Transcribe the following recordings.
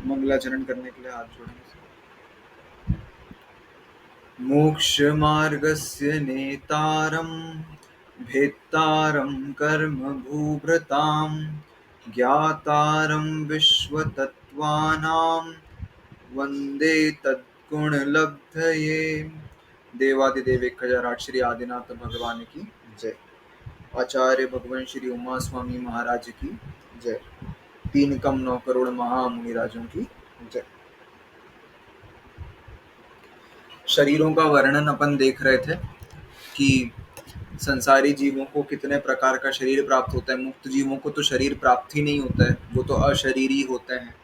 मंगलाचरण करने के लिए हाथ जोड़ेंगे। मोक्षमार्गस्य नेतारं भेत्तारं कर्मभूभृतां ज्ञातारं विश्वतत्त्वानां वन्दे तद्गुणलब्धये। देवादिदेव 1008 श्री आदिनाथ भगवान की जय। आचार्य भगवान श्री उमा स्वामी महाराज की जय। 3,9 करोड़ महामुनिराजों की जय। शरीरों का वर्णन अपन देख रहे थे कि संसारी जीवों को कितने प्रकार का शरीर प्राप्त होता है। मुक्त जीवों को तो शरीर प्राप्त ही नहीं होता है, वो तो अशरीरी होते हैं।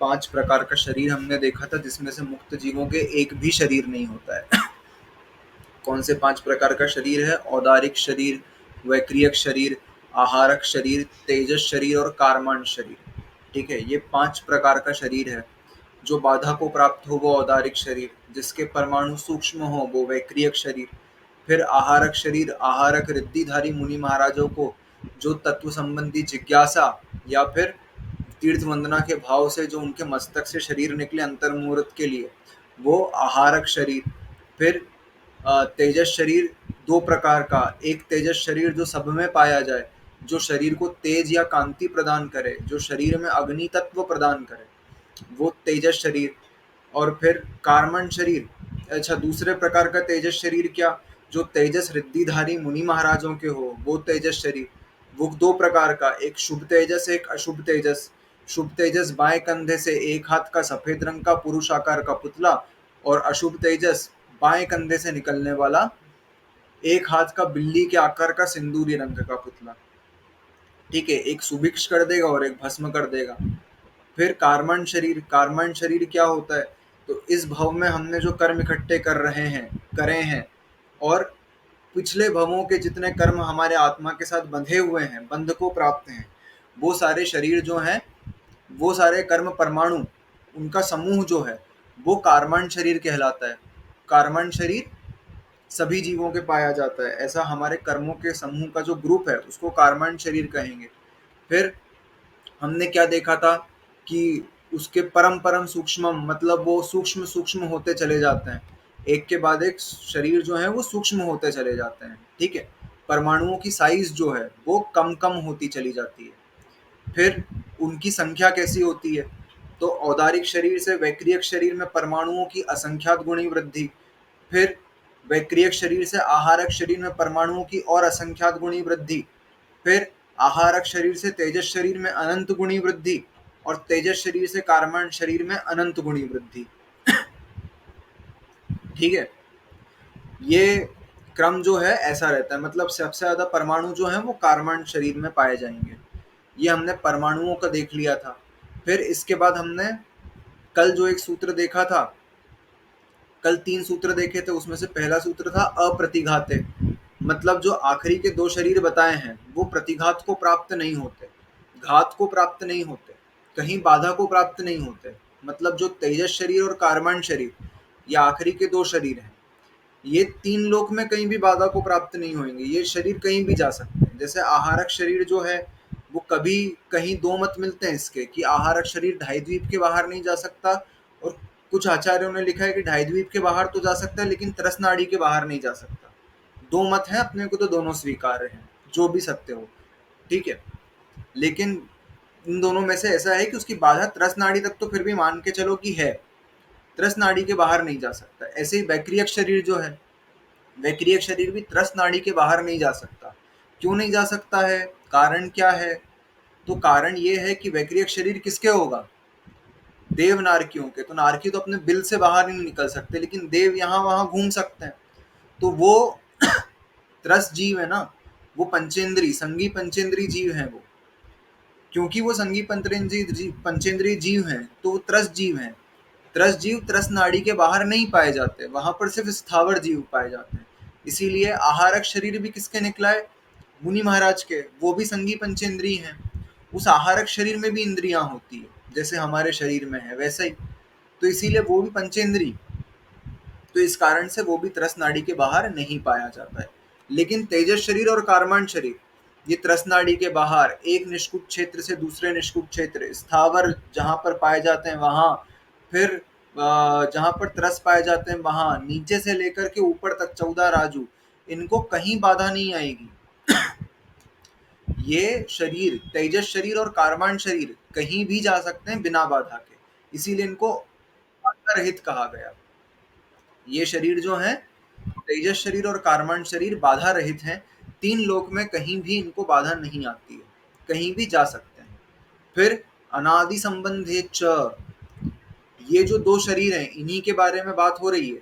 5 प्रकार का शरीर हमने देखा था, जिसमें से मुक्त जीवों के एक भी शरीर नहीं होता है। कौन से 5 प्रकार का शरीर है? औदारिक शरीर, वैक्रियक शरीर, आहारक शरीर, तेजस शरीर और कारमान शरीर। ठीक है, ये 5 प्रकार का शरीर है। जो बाधा को प्राप्त हो वो औदारिक शरीर, जिसके परमाणु सूक्ष्म हो वो वैक्रियक शरीर। फिर आहारक शरीर, आहारक रिद्धिधारी मुनि महाराजों को जो तत्व संबंधी जिज्ञासा या फिर तीर्थ वंदना के भाव से जो उनके मस्तक से शरीर निकले अंतर्मुहूर्त के लिए, वो आहारक शरीर। फिर तेजस शरीर 2 प्रकार का, एक तेजस शरीर जो सब में पाया जाए, जो शरीर को तेज या कांति प्रदान करे, जो शरीर में अग्नि तत्व प्रदान करे, वो तेजस शरीर। और फिर कार्मण शरीर, अच्छा दूसरे प्रकार का तेजस शरीर क्या? जो तेजस रिद्धिधारी मुनि महाराजों के हो, वो तेजस शरीर। वो 2 प्रकार का, एक शुभ तेजस, एक अशुभ तेजस। शुभ तेजस बाएं कंधे से एक हाथ का सफेद रंग का पुरुष आकार का पुतला, और अशुभ तेजस बाएं कंधे से निकलने वाला एक हाथ का बिल्ली के आकार का सिंदूरी रंग का पुतला। ठीक है, एक सुभिक्ष कर देगा और एक भस्म कर देगा। फिर कार्मण शरीर, कार्मण शरीर क्या होता है? तो इस भव में हमने जो कर्म इकट्ठे कर रहे हैं, करे हैं, और पिछले भवों के जितने कर्म हमारे आत्मा के साथ बंधे हुए हैं, बंध को प्राप्त हैं, वो सारे शरीर जो हैं, वो सारे कर्म परमाणु, उनका समूह जो है वो कार्मण शरीर कहलाता है। कार्मण शरीर सभी जीवों के पाया जाता है। ऐसा हमारे कर्मों के समूह का जो ग्रुप है उसको कार्मण शरीर कहेंगे। फिर हमने क्या देखा था कि उसके परम परम सूक्ष्म, मतलब वो सूक्ष्म सूक्ष्म होते चले जाते हैं, एक के बाद एक शरीर जो है वो सूक्ष्म होते चले जाते हैं। ठीक है, परमाणुओं की साइज जो है वो कम कम होती चली जाती है। फिर उनकी संख्या कैसी होती है? तो औदारिक शरीर से वैक्रियक शरीर में परमाणुओं की असंख्यात गुणी वृद्धि। फिर वैक्रियक शरीर से आहारक शरीर में परमाणुओं की और असंख्यात गुणी वृद्धि। फिर आहारक शरीर से तेजस शरीर में अनंत गुणी वृद्धि, और तेजस शरीर से कार्मण शरीर में अनंत गुणी वृद्धि। ठीक है, ये क्रम जो है ऐसा रहता है, मतलब सबसे ज्यादा परमाणु जो है वो कार्मण शरीर में पाए जाएंगे। ये हमने परमाणुओं का देख लिया था। फिर इसके बाद हमने कल जो एक सूत्र देखा था, कल 3 सूत्र देखे थे, उसमें से पहला सूत्र था अप्रतिघाते, मतलब जो आखिरी के 2 शरीर बताए हैं वो प्रतिघात को प्राप्त नहीं होते, घात को प्राप्त नहीं होते, कहीं बाधा को प्राप्त नहीं होते। मतलब जो तेजस शरीर और कार्बन शरीर, ये आखिरी के 2 शरीर हैं, ये 3 लोक में कहीं भी बाधा को प्राप्त नहीं होंगे। ये शरीर कहीं भी जा सकते हैं। जैसे आहारक शरीर जो है वो कभी कहीं 2 मत मिलते हैं इसके, कि आहारक शरीर ढाई द्वीप के बाहर नहीं जा सकता, और कुछ आचार्यों ने लिखा है कि ढाई द्वीप के बाहर तो जा सकता है लेकिन तरस नाड़ी के बाहर नहीं जा सकता। 2 मत हैं, अपने को तो दोनों स्वीकार्य हैं, जो भी सत्य हो। ठीक है, लेकिन इन दोनों में से ऐसा है कि उसकी बाधा त्रस नाड़ी तक तो फिर भी मान के चलो कि है, त्रस नाड़ी के बाहर नहीं जा सकता। ऐसे ही वैक्रियक शरीर जो है, वैक्रियक शरीर भी त्रस नाड़ी के बाहर नहीं जा सकता। क्यों नहीं जा सकता है? कारण क्या है? तो कारण ये है कि वैक्रियक शरीर किसके होगा? देव नारकियों के। तो नारकी तो अपने बिल से बाहर नहीं निकल सकते, लेकिन देव यहाँ वहां घूम सकते हैं। तो वो त्रस जीव है ना, वो पंचेंद्री संगी पंचेंद्री जीव है वो। क्योंकि वो संगी पंचेंद्रीय जीव हैं तो वो त्रस जीव हैं। त्रस जीव त्रस नाड़ी के बाहर नहीं पाए जाते, वहां पर सिर्फ स्थावर जीव पाए जाते हैं। इसीलिए आहारक शरीर भी किसके निकला है? मुनि महाराज के। वो भी संगी पंचेंद्रीय हैं। उस आहारक शरीर में भी इंद्रियां होती है, जैसे हमारे शरीर में है वैसा ही। तो इसीलिए वो भी पंचेंद्रीय, तो इस कारण से वो भी त्रस नाड़ी के बाहर नहीं पाया जाता है। लेकिन तेजस शरीर और कार्मण शरीर, ये त्रस नाड़ी के बाहर एक निष्कुट क्षेत्र से दूसरे निष्कुट क्षेत्र, स्थावर जहां पर पाए जाते हैं वहां, फिर जहां पर त्रस पाए जाते हैं वहां, नीचे से लेकर के ऊपर तक 14 राजू, इनको कहीं बाधा नहीं आएगी। ये शरीर, तेजस शरीर और कार्बन शरीर कहीं भी जा सकते हैं बिना बाधा के, इसीलिए इनको बाधा रहित कहा गया। ये शरीर जो है, तेजस शरीर और कार्बन शरीर बाधा रहित हैं, तीन लोक में कहीं भी इनको बाधा नहीं आती है, कहीं भी जा सकते हैं। फिर अनादि संबंधे च, ये जो दो शरीर हैं इन्हीं के बारे में बात हो रही है,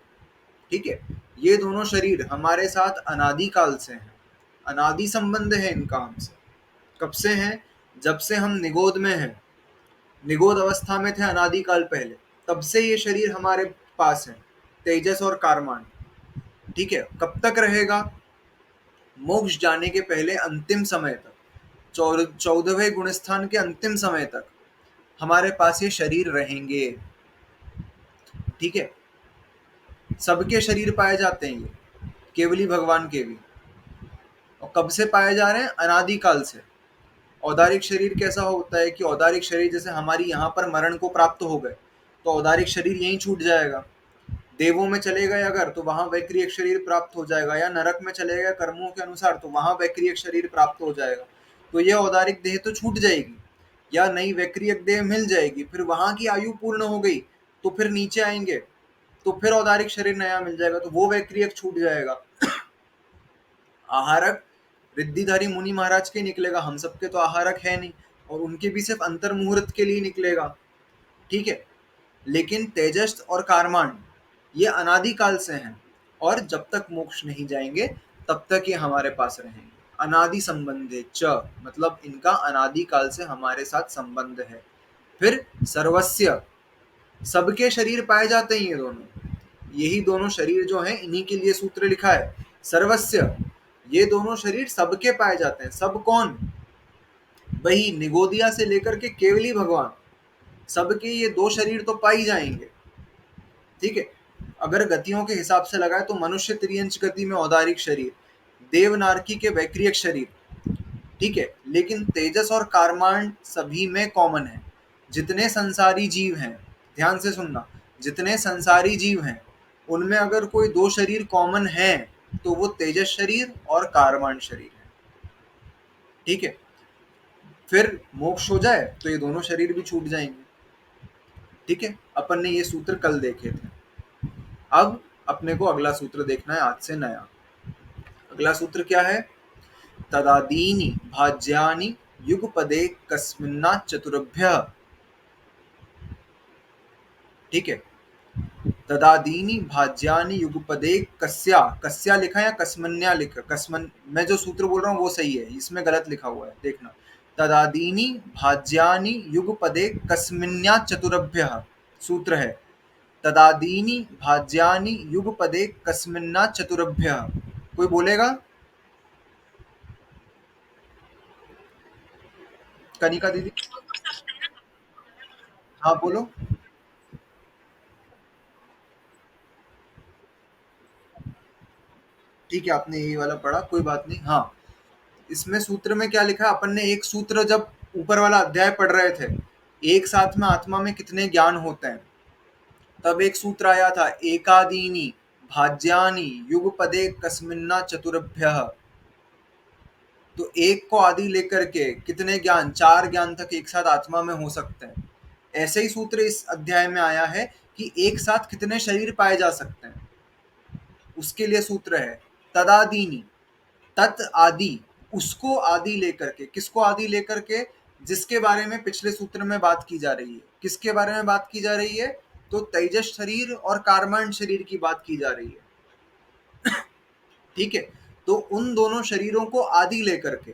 ठीक है। ये दोनों शरीर हमारे साथ अनादि काल से हैं, अनादि संबंध है इनका हमसे। कब से हैं? जब से हम निगोद में हैं, निगोद अवस्था में थे अनादि काल पहले, तब से ये शरीर हमारे पास है, तेजस और कारमान, ठीक है। कब तक रहेगा? मोक्ष जाने के पहले अंतिम समय तक, 14वें गुणस्थान के अंतिम समय तक हमारे पास ये शरीर रहेंगे, ठीक है। सबके शरीर पाए जाते हैं ये, केवली भगवान के भी। और कब से पाए जा रहे हैं? अनादि काल से। औदारिक शरीर कैसा होता है कि औदारिक शरीर जैसे हमारी यहाँ पर मरण को प्राप्त हो गए तो औदारिक शरीर यहीं छूट जाएगा। देवों में चले गए अगर तो वहां वैक्रियक शरीर प्राप्त हो जाएगा, या नरक में चले गए कर्मों के अनुसार तो वहां वैक्रियक शरीर प्राप्त हो जाएगा। तो ये औदारिक देह तो छूट जाएगी, या नई वैक्रियक देह मिल जाएगी, फिर वहां की आयु पूर्ण हो गई तो फिर नीचे आएंगे तो फिर औदारिक शरीर नया मिल जाएगा, तो वो वैक्रियक छूट जाएगा। आहारक रिद्धिधारी मुनि महाराज के निकलेगा, हम सबके तो आहारक है नहीं, और उनके भी सिर्फ अंतर मुहूर्त के लिए निकलेगा, ठीक है। लेकिन तेजस और कारमान ये अनादि काल से हैं, और जब तक मोक्ष नहीं जाएंगे तब तक ये हमारे पास रहेंगे। अनादि संबंधे च, मतलब इनका अनादि काल से हमारे साथ संबंध है। फिर सर्वस्य, सबके शरीर पाए जाते हैं ये दोनों, यही दोनों शरीर जो हैं इन्हीं के लिए सूत्र लिखा है सर्वस्य। ये दोनों शरीर सबके पाए जाते हैं। सब कौन? वही निगोदिया से लेकर के केवली भगवान, सबके ये दो शरीर तो पाई जाएंगे, ठीक है। अगर गतियों के हिसाब से लगाए तो मनुष्य त्रियंच गति में औदारिक शरीर, देवनारकी के वैक्रियक शरीर, ठीक है। लेकिन तेजस और कारमान सभी में कॉमन है। जितने संसारी जीव हैं, ध्यान से सुनना, जितने संसारी जीव हैं उनमें अगर कोई दो शरीर कॉमन है तो वो तेजस शरीर और कारमान शरीर है, ठीक है। फिर मोक्ष हो जाए तो ये दोनों शरीर भी छूट जाएंगे, ठीक है। अपन ने ये सूत्र कल देखे थे। अब अपने को अगला सूत्र देखना है आज से नया। अगला सूत्र क्या है? तदादीनि भाज्यानि युगपदे कस्मिन्ना चतुर्भ्यः, ठीक है। तदादीनि भाज्यानि युगपदे कस्या, कस्या लिखा या कस्मन्या लिखा? कस्मन, मैं जो सूत्र बोल रहा हूँ वो सही है, इसमें गलत लिखा हुआ है, देखना। तदादीनि भाज्यानि युगपदे कस्मिन्या चतुर्भ्यः, सूत्र है तदादीनि भाज्यानि युगपदे कस्मिन्ना चतुर्भ्यः। कोई बोलेगा? कनिका दीदी, हाँ बोलो। ठीक है, आपने यही वाला पढ़ा, कोई बात नहीं। हाँ, इसमें सूत्र में क्या लिखा है? अपन ने एक सूत्र जब ऊपर वाला अध्याय पढ़ रहे थे, एक साथ में आत्मा में कितने ज्ञान होते हैं, तब एक सूत्र आया था एकादीनी भाज्यानि युगपदे कस्मिन्ना चतुर्भ्यः। तो एक को आदि लेकर के कितने ज्ञान, चार ज्ञान तक एक साथ आत्मा में हो सकते हैं। ऐसे ही सूत्र इस अध्याय में आया है कि एक साथ कितने शरीर पाए जा सकते हैं, उसके लिए सूत्र है तदादीनी, तत् आदि, उसको आदि लेकर के। किसको आदि लेकर के? जिसके बारे में पिछले सूत्र में बात की जा रही है। किसके बारे में बात की जा रही है? तो तेजस शरीर और कार्बन शरीर की बात की जा रही है, ठीक है। तो उन दोनों शरीरों को आदि लेकर के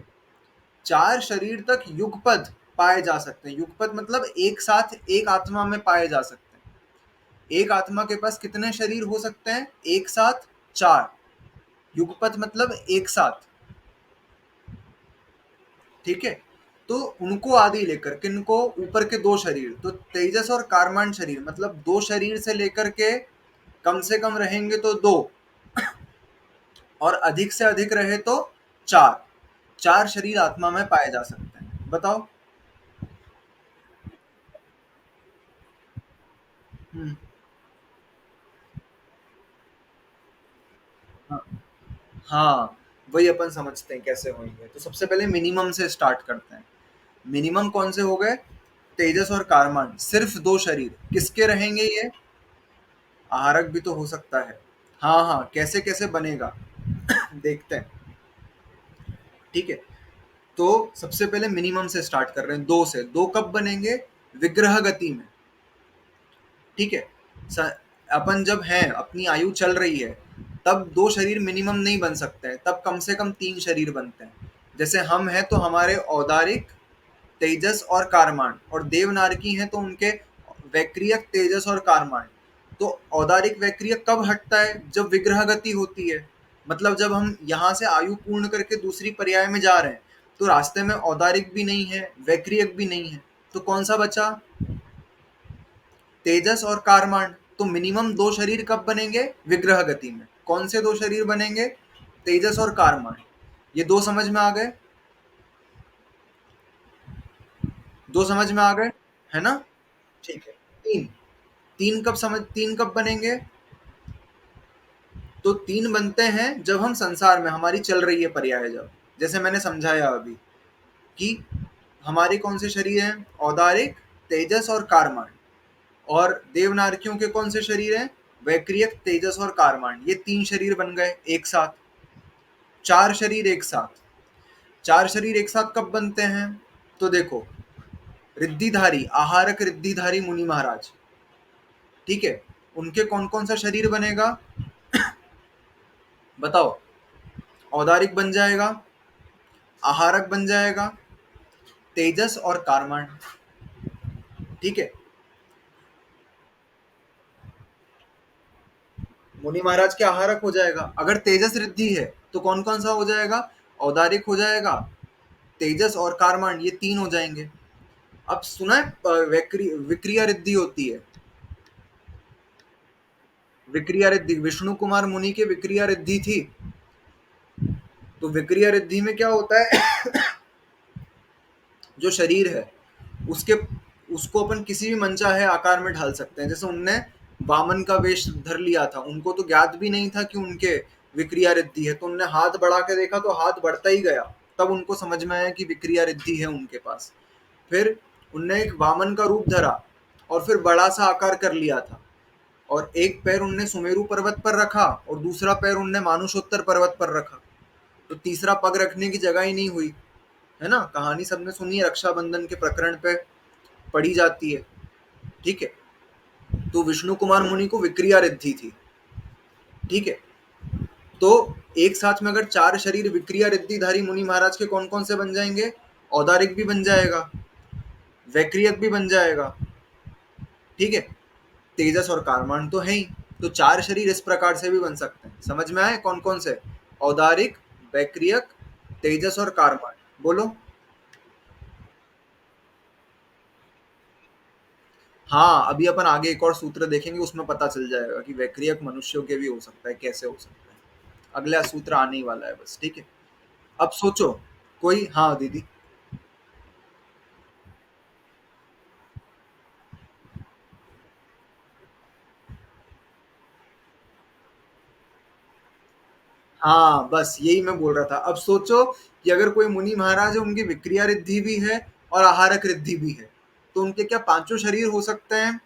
चार शरीर तक युगपद पाए जा सकते हैं। युगपद मतलब एक साथ एक आत्मा में पाए जा सकते हैं। एक आत्मा के पास कितने शरीर हो सकते हैं? एक साथ चार। युगपद मतलब एक साथ, ठीक है। तो उनको आदि लेकर, किनको? ऊपर के दो शरीर, तो तेजस और कार्बन शरीर, मतलब दो शरीर से लेकर के कम से कम रहेंगे तो दो, और अधिक से अधिक रहे तो चार। 4 शरीर आत्मा में पाए जा सकते हैं, बताओ। हम्म। हाँ। हाँ, वही अपन समझते हैं कैसे होंगे। तो सबसे पहले मिनिमम से स्टार्ट करते हैं। मिनिमम कौन से हो गए? तेजस और कारमान, सिर्फ 2 शरीर। किसके रहेंगे ये? आहारक भी तो हो सकता है। हाँ हाँ, कैसे कैसे बनेगा देखते हैं। ठीक है, तो सबसे पहले मिनिमम से स्टार्ट कर रहे हैं, 2 से। 2 कब बनेंगे? विग्रह गति में। ठीक है, अपन जब हैं, अपनी आयु चल रही है, तब 2 शरीर मिनिमम नहीं बन सकते हैं, तब कम से कम 3 शरीर बनते हैं। जैसे हम हैं तो हमारे औदारिक, तेजस और कारमान, और देवनारकी हैं तो उनके वैक्रियक, तेजस और कारमान। तो औदारिक वैक्रियक कब हटता है? जब विग्रह गति होती है। मतलब जब हम यहाँ से आयु पूर्ण करके दूसरी पर्याय में जा रहे हैं, तो रास्ते में औदारिक भी नहीं है, वैक्रियक भी नहीं है, तो कौन सा बचा? तेजस और कारमान। तो मिनिमम 2 शरीर कब बनेंगे? विग्रह गति में। कौन से 2 शरीर बनेंगे? तेजस और कारमान। ये 2 समझ में आ गए? 2 समझ में आ गए, है ना? ठीक है। 3, 3 कब बनेंगे? तो 3 बनते हैं जब हम संसार में, हमारी चल रही है पर्याय जब, जैसे मैंने समझाया अभी कि हमारे कौन से शरीर हैं? औदारिक, तेजस और कारमान। और देवनारकियों के कौन से शरीर हैं? वैक्रियक, तेजस और कारमान। ये 3 शरीर बन गए एक साथ। 4 शरीर एक साथ। 4 शरीर एक साथ कब बनते हैं? तो देखो, रिद्धिधारी, आहारक रिद्धिधारी मुनि महाराज, ठीक है, उनके कौन कौन सा शरीर बनेगा? बताओ। औदारिक बन जाएगा, आहारक बन जाएगा, तेजस और कारमान। ठीक है, मुनि महाराज के आहारक हो जाएगा। अगर तेजस रिद्धि है तो कौन कौन सा हो जाएगा? औदारिक हो जाएगा, तेजस और कारमान, ये 3 हो जाएंगे। अब सुना है विक्रिया रिद्धि होती है। विक्रिया रिद्धि, विष्णु कुमार मुनि के विक्रिया रिद्धि थी। तो विक्रिया रिद्धि में क्या होता है? जो शरीर है, उसके उसको अपन किसी भी मनचाहे आकार में ढाल सकते हैं। जैसे उनने वामन का वेश धर लिया था, उनको तो ज्ञात भी नहीं था कि उनके विक्रिया रिद्धि है, तो उनने हाथ बढ़ा के देखा तो हाथ बढ़ता ही गया। तब उनको समझ में आया कि विक्रिया रिद्धि है उनके पास। फिर उनने एक वामन का रूप धरा और फिर बड़ा सा आकार कर लिया था, और एक पैर उनने सुमेरु पर्वत पर रखा और दूसरा पैर उनने मानुषोत्तर पर्वत पर रखा। तो तीसरा पग रखने की जगह ही नहीं हुई, है ना? कहानी सबने सुनी है, रक्षाबंधन के प्रकरण पे पढ़ी जाती है। ठीक है, तो विष्णु कुमार मुनि को विक्रिया रिद्धि थी। ठीक है, तो एक साथ में अगर 4 शरीर विक्रिया रिद्धिधारी मुनि महाराज के कौन कौन से बन जाएंगे? औदारिक भी बन जाएगा, वैक्रियक भी बन जाएगा, ठीक है, तेजस और कारमान तो है ही। तो 4 शरीर इस प्रकार से भी बन सकते हैं। समझ में आए कौन कौन से? औदारिक, वैक्रियक, तेजस और कारमान। बोलो। हाँ, अभी अपन आगे एक और सूत्र देखेंगे, उसमें पता चल जाएगा कि वैक्रियक मनुष्यों के भी हो सकता है, कैसे हो सकता है। अगला सूत्र आने ही वाला है बस, ठीक है। अब सोचो, कोई, हाँ दीदी। हाँ, बस यही मैं बोल रहा था। अब सोचो कि अगर कोई मुनि महाराज है, उनकी विक्रिया रिद्धि भी है और आहारक रिद्धि भी है, तो उनके क्या पांचों शरीर हो सकते हैं?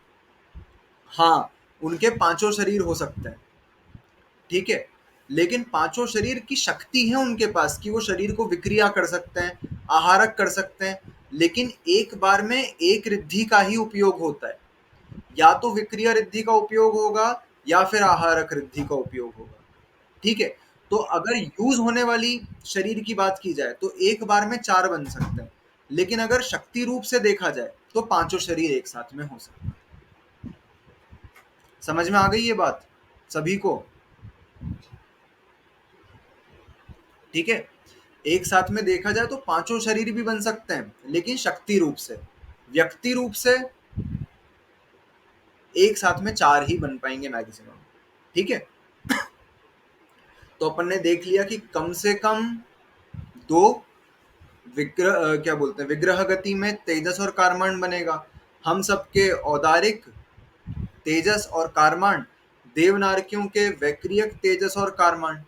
हाँ, उनके पांचों शरीर हो सकते हैं। ठीक है, लेकिन पांचों शरीर की शक्ति है उनके पास कि वो शरीर को विक्रिया कर सकते हैं, आहारक कर सकते हैं, लेकिन एक बार में एक रिद्धि का ही उपयोग होता है। या तो विक्रिया रिद्धि का उपयोग होगा या फिर आहारक रिद्धि का उपयोग होगा। ठीक है, तो अगर यूज होने वाली शरीर की बात की जाए तो एक बार में 4 बन सकते हैं, लेकिन अगर शक्ति रूप से देखा जाए तो पांचों शरीर एक साथ में हो सकते हैं। समझ में आ गई ये बात सभी को? ठीक है, एक साथ में देखा जाए तो पांचों शरीर भी बन सकते हैं, लेकिन शक्ति रूप से। व्यक्ति रूप से एक साथ में 4 ही बन पाएंगे मैक्सिमम। ठीक है, तो अपन ने देख लिया कि कम से कम 2 क्या बोलते हैं, विग्रह गति में तेजस और कारमान बनेगा। हम सबके औदारिक तेजस और कारमान, देवनारकियों के वैक्रियक तेजस और कारमान।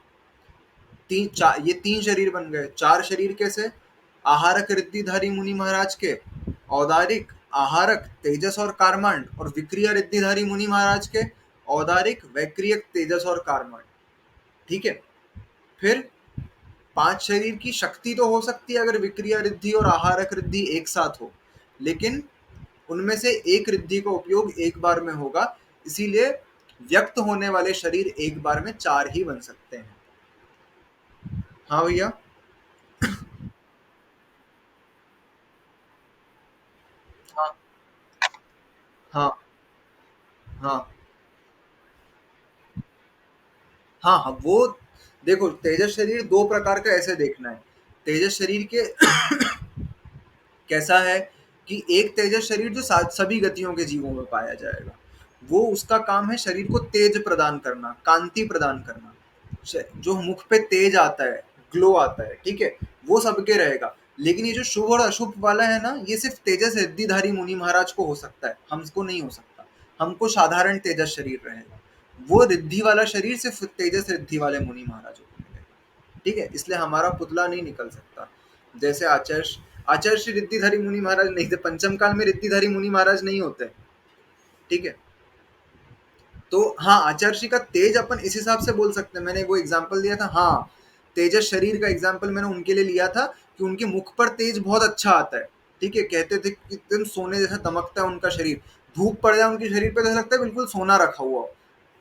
ये तीन शरीर बन गए। चार शरीर कैसे? आहारक रिद्धिधारी मुनि महाराज के औदारिक, आहारक, तेजस और कारमांड, और विक्रिया रिद्धिधारी मुनि महाराज के औदारिक, वैक्रियक, तेजस और कारमांड। ठीक है। फिर पांच शरीर की शक्ति तो हो सकती है अगर विक्रिया रिद्धि और आहारक रिद्धि एक साथ हो, लेकिन उनमें से एक रिद्धि का उपयोग एक बार में होगा, इसीलिए व्यक्त होने वाले शरीर एक बार में चार ही बन सकते हैं। हाँ भैया। हाँ हाँ हाँ हाँ हाँ, वो देखो, तेजस शरीर दो प्रकार का ऐसे देखना है। तेजस शरीर के कैसा है कि एक तेजस शरीर जो सभी गतियों के जीवों में पाया जाएगा, वो उसका काम है शरीर को तेज प्रदान करना, कांति प्रदान करना। जो मुख पे तेज आता है, ग्लो आता है, ठीक है, वो सबके रहेगा। लेकिन ये जो शुभ और अशुभ वाला है ना, ये सिर्फ तेजस रिद्धिधारी मुनि महाराज को हो सकता है, हमको नहीं हो सकता। हमको साधारण तेजस शरीर रहेगा। वो रिद्धि वाला शरीर सिर्फ तेजस रिद्धि वाले मुनि महाराजों को मिलेगा। ठीक है, इसलिए हमारा पुतला नहीं निकल सकता। जैसे आचार्य आचार्य श्री रिद्धिधारी मुनि महाराज नहीं थे, पंचम काल में रिद्धिधारी मुनि महाराज नहीं होते। ठीक है। तो हाँ, आचार्य का तेज अपन इस हिसाब से बोल सकते हैं, मैंने वो एग्जांपल दिया था। हाँ, तेजस शरीर का एग्जांपल मैंने उनके लिए लिया था कि उनके मुख पर तेज बहुत अच्छा आता है। ठीक है, कहते थे कि एकदम सोने जैसा दमकता है उनका शरीर। धूप पड़ जाए उनके शरीर पे तो ऐसा लगता है बिल्कुल सोना रखा हुआ हो।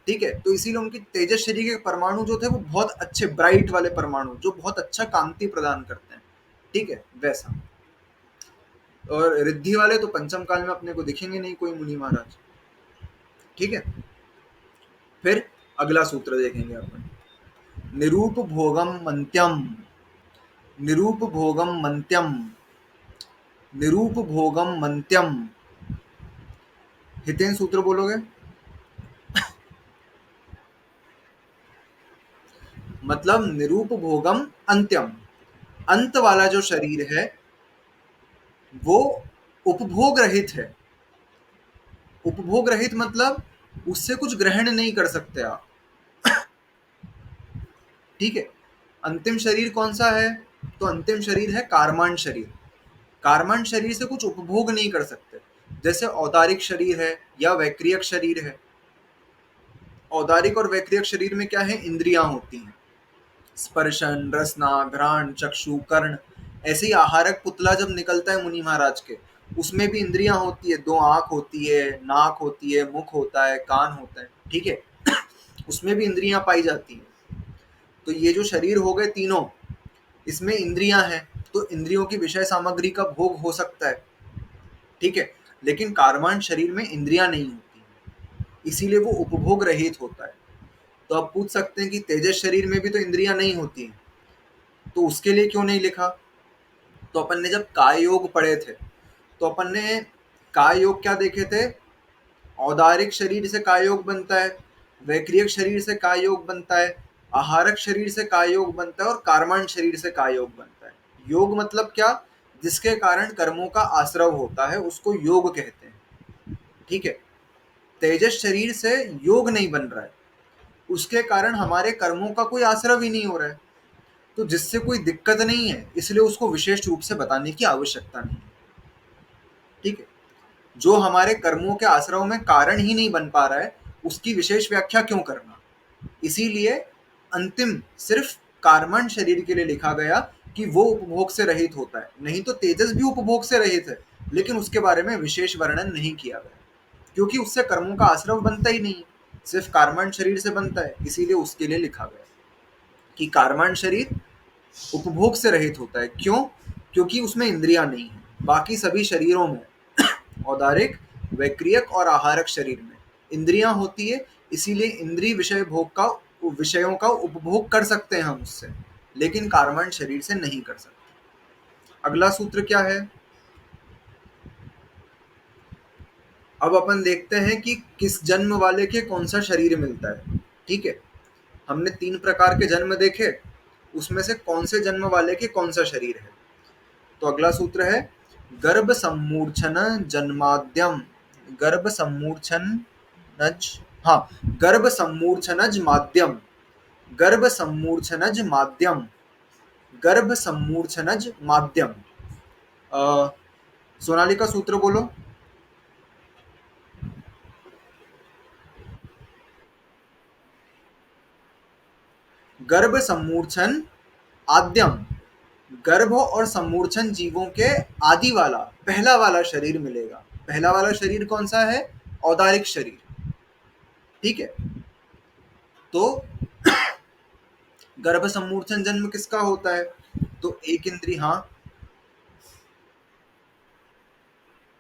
ठीक है, तो इसीलिए उनकी तेजस शरीर के परमाणु जो थे वो बहुत अच्छे, ब्राइट वाले परमाणु, जो बहुत अच्छा कांति प्रदान करते हैं। ठीक है, वैसा। और रिद्धि वाले तो पंचम काल में अपने को दिखेंगे नहीं कोई मुनि महाराज। ठीक है। फिर अगला सूत्र देखेंगे अपन। निरूप भोगम मंत्यम, निरूप भोगम मंत्यम, निरूप भोगम मंत्यम। हितेन सूत्र बोलोगे? मतलब निरूप भोगम अंत्यम, अंत वाला जो शरीर है वो उपभोग रहित है। उपभोग रहित मतलब उससे कुछ ग्रहण नहीं कर सकते आप। ठीक है। अंतिम शरीर कौन सा है? तो अंतिम शरीर है कारमान शरीर। कारमान शरीर से कुछ उपभोग नहीं कर सकते। जैसे औदारिक शरीर है या वैक्रियक शरीर है। औदारिक और वैक्रियक शरीर में क्या है? इंद्रियां होती हैं, स्पर्शन, रसना, घ्राण, चक्षु, कर्ण। ऐसे ही आहारक पुतला जब निकलता है मुनि महाराज के, उसमें भी इंद्रियां होती है। दो आंख होती है, नाक होती है, मुख होता है, कान होता है। ठीक है, उसमें भी इंद्रियां पाई जाती हैं। तो ये जो शरीर हो गए तीनों, इसमें इंद्रियां हैं, तो इंद्रियों की विषय सामग्री का भोग हो सकता है। ठीक है। लेकिन कारवान शरीर में इंद्रियां नहीं होती, इसीलिए वो उपभोग रहित होता है। तो आप पूछ सकते हैं कि तेजस शरीर में भी तो इंद्रियां नहीं होती हैं, तो उसके लिए क्यों नहीं लिखा? तो अपन ने जब काय योग पढ़े थे, तो अपन ने काय योग क्या देखे थे? औदारिक शरीर से काय योग बनता है, वैक्रियक शरीर से काय योग बनता है, आहारक शरीर से काय योग बनता है, और कार्माण शरीर से काय योग बनता है। योग मतलब क्या? जिसके कारण कर्मों का आश्रव होता है उसको योग कहते हैं। ठीक है। तेजस शरीर से योग नहीं बन रहा है, उसके कारण हमारे कर्मों का कोई आश्रव ही नहीं हो रहा है। तो जिससे कोई दिक्कत नहीं है, इसलिए उसको विशेष रूप से बताने की आवश्यकता नहीं है। ठीक है। जो हमारे कर्मों के आश्रव में कारण ही नहीं बन पा रहा है, उसकी विशेष व्याख्या क्यों करना? इसीलिए अंतिम सिर्फ कार्मण शरीर के लिए लिखा गया कि वो उपभोग से रहित होता है। नहीं तो तेजस भी उपभोग से रहित है, लेकिन उसके बारे में विशेष वर्णन नहीं किया गया, क्योंकि उससे कर्मों का आश्रव बनता ही नहीं, सिर्फ कार्मण शरीर से बनता है। इसीलिए उसके लिए लिखा गया कि कार्मण शरीर उपभोग से रहित होता है। क्यों? क्योंकि उसमें इंद्रियां नहीं है। बाकी सभी शरीरों में, औदारिक, वैक्रियक और आहारक शरीर में इंद्रियां होती है, इसीलिए इंद्रिय विषय भोग का, विषयों का उपभोग कर सकते हैं हम उससे, लेकिन कार्मण शरीर से नहीं कर सकते। अगला सूत्र क्या है? अब अपन देखते हैं कि किस जन्म वाले के कौन सा शरीर मिलता है। ठीक है। हमने तीन प्रकार के जन्म देखे, उसमें से कौन से जन्म वाले के कौन सा शरीर है। तो अगला सूत्र है गर्भ सम्मूर्छन जन्माद्यम, गर्भ सम्मूर्छनज, हाँ, गर्भ सम्मूर्छनज माध्यम, गर्भ सम्मूर्छनज माध्यम, गर्भ सम्मूर्छनज माध्यम। अ, सोनाली का सूत्र बोलो। गर्भ सम्मूर्छन आद्यम, गर्भ और सम्मूर्छन जीवों के आदि वाला पहला वाला शरीर मिलेगा। पहला वाला शरीर कौन सा है? औदारिक शरीर। ठीक है, तो गर्भ सम्मूर्छन जन्म किसका होता है? तो एक इंद्री, हाँ।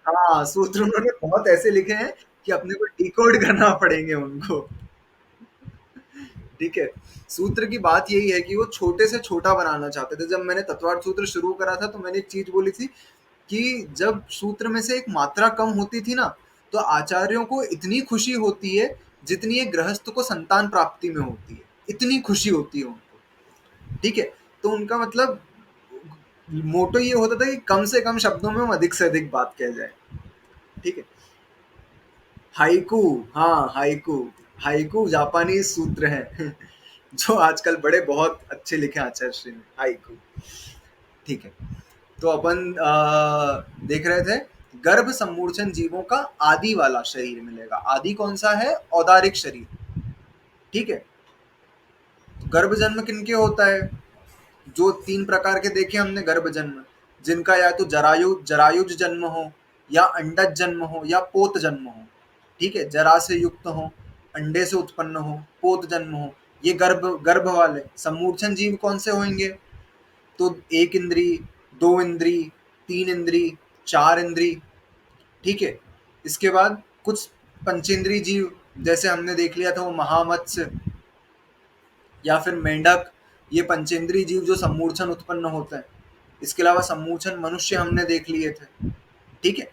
हाँ, सूत्र उन्होंने बहुत ऐसे लिखे हैं कि अपने को डिकोड करना पड़ेंगे उनको। ठीक है, सूत्र की बात यही है कि वो छोटे से छोटा बनाना चाहते थे। जब मैंने तत्वार्थ सूत्र शुरू करा था तो मैंने एक चीज बोली थी कि जब सूत्र में से एक मात्रा कम होती थी ना, तो आचार्यों को इतनी खुशी होती है जितनी एक गृहस्थ को संतान प्राप्ति में होती है, इतनी खुशी होती है उनको। ठीक है, तो उनका मतलब मोटो ये होता था कि कम से कम शब्दों में हम अधिक से अधिक बात कह जाए। ठीक है, हाइकू, हाँ हाइकू, हाइकू जापानी सूत्र है जो आजकल बड़े बहुत अच्छे लिखे हैं आचार्य श्री ने, हाइकू। ठीक है, तो अपन देख रहे थे गर्भ सम्मूर्छन जीवों का आदि वाला शरीर मिलेगा। आदि कौन सा है? औदारिक शरीर। ठीक है, तो गर्भ जन्म किनके होता है? जो तीन प्रकार के देखे हमने गर्भ जन्म, जिनका या तो जरायुज जन्म हो, या अंडज जन्म हो, या पोत जन्म हो। ठीक है, जरा से युक्त हो, अंडे से उत्पन्न हो, पोत जन्म हो, ये गर्भ गर्भ वाले। सम्मूर्छन जीव कौन से होंगे? तो एक इंद्री, दो इंद्री, तीन इंद्री, चार इंद्री। ठीक है, इसके बाद कुछ पंचेंद्री जीव, जैसे हमने देख लिया था वो महामत्स्य या फिर मेंढक, ये पंचेंद्री जीव जो सम्मूर्छन उत्पन्न होते हैं। इसके अलावा सम्मूर्छन मनुष्य हमने देख लिए थे। ठीक है,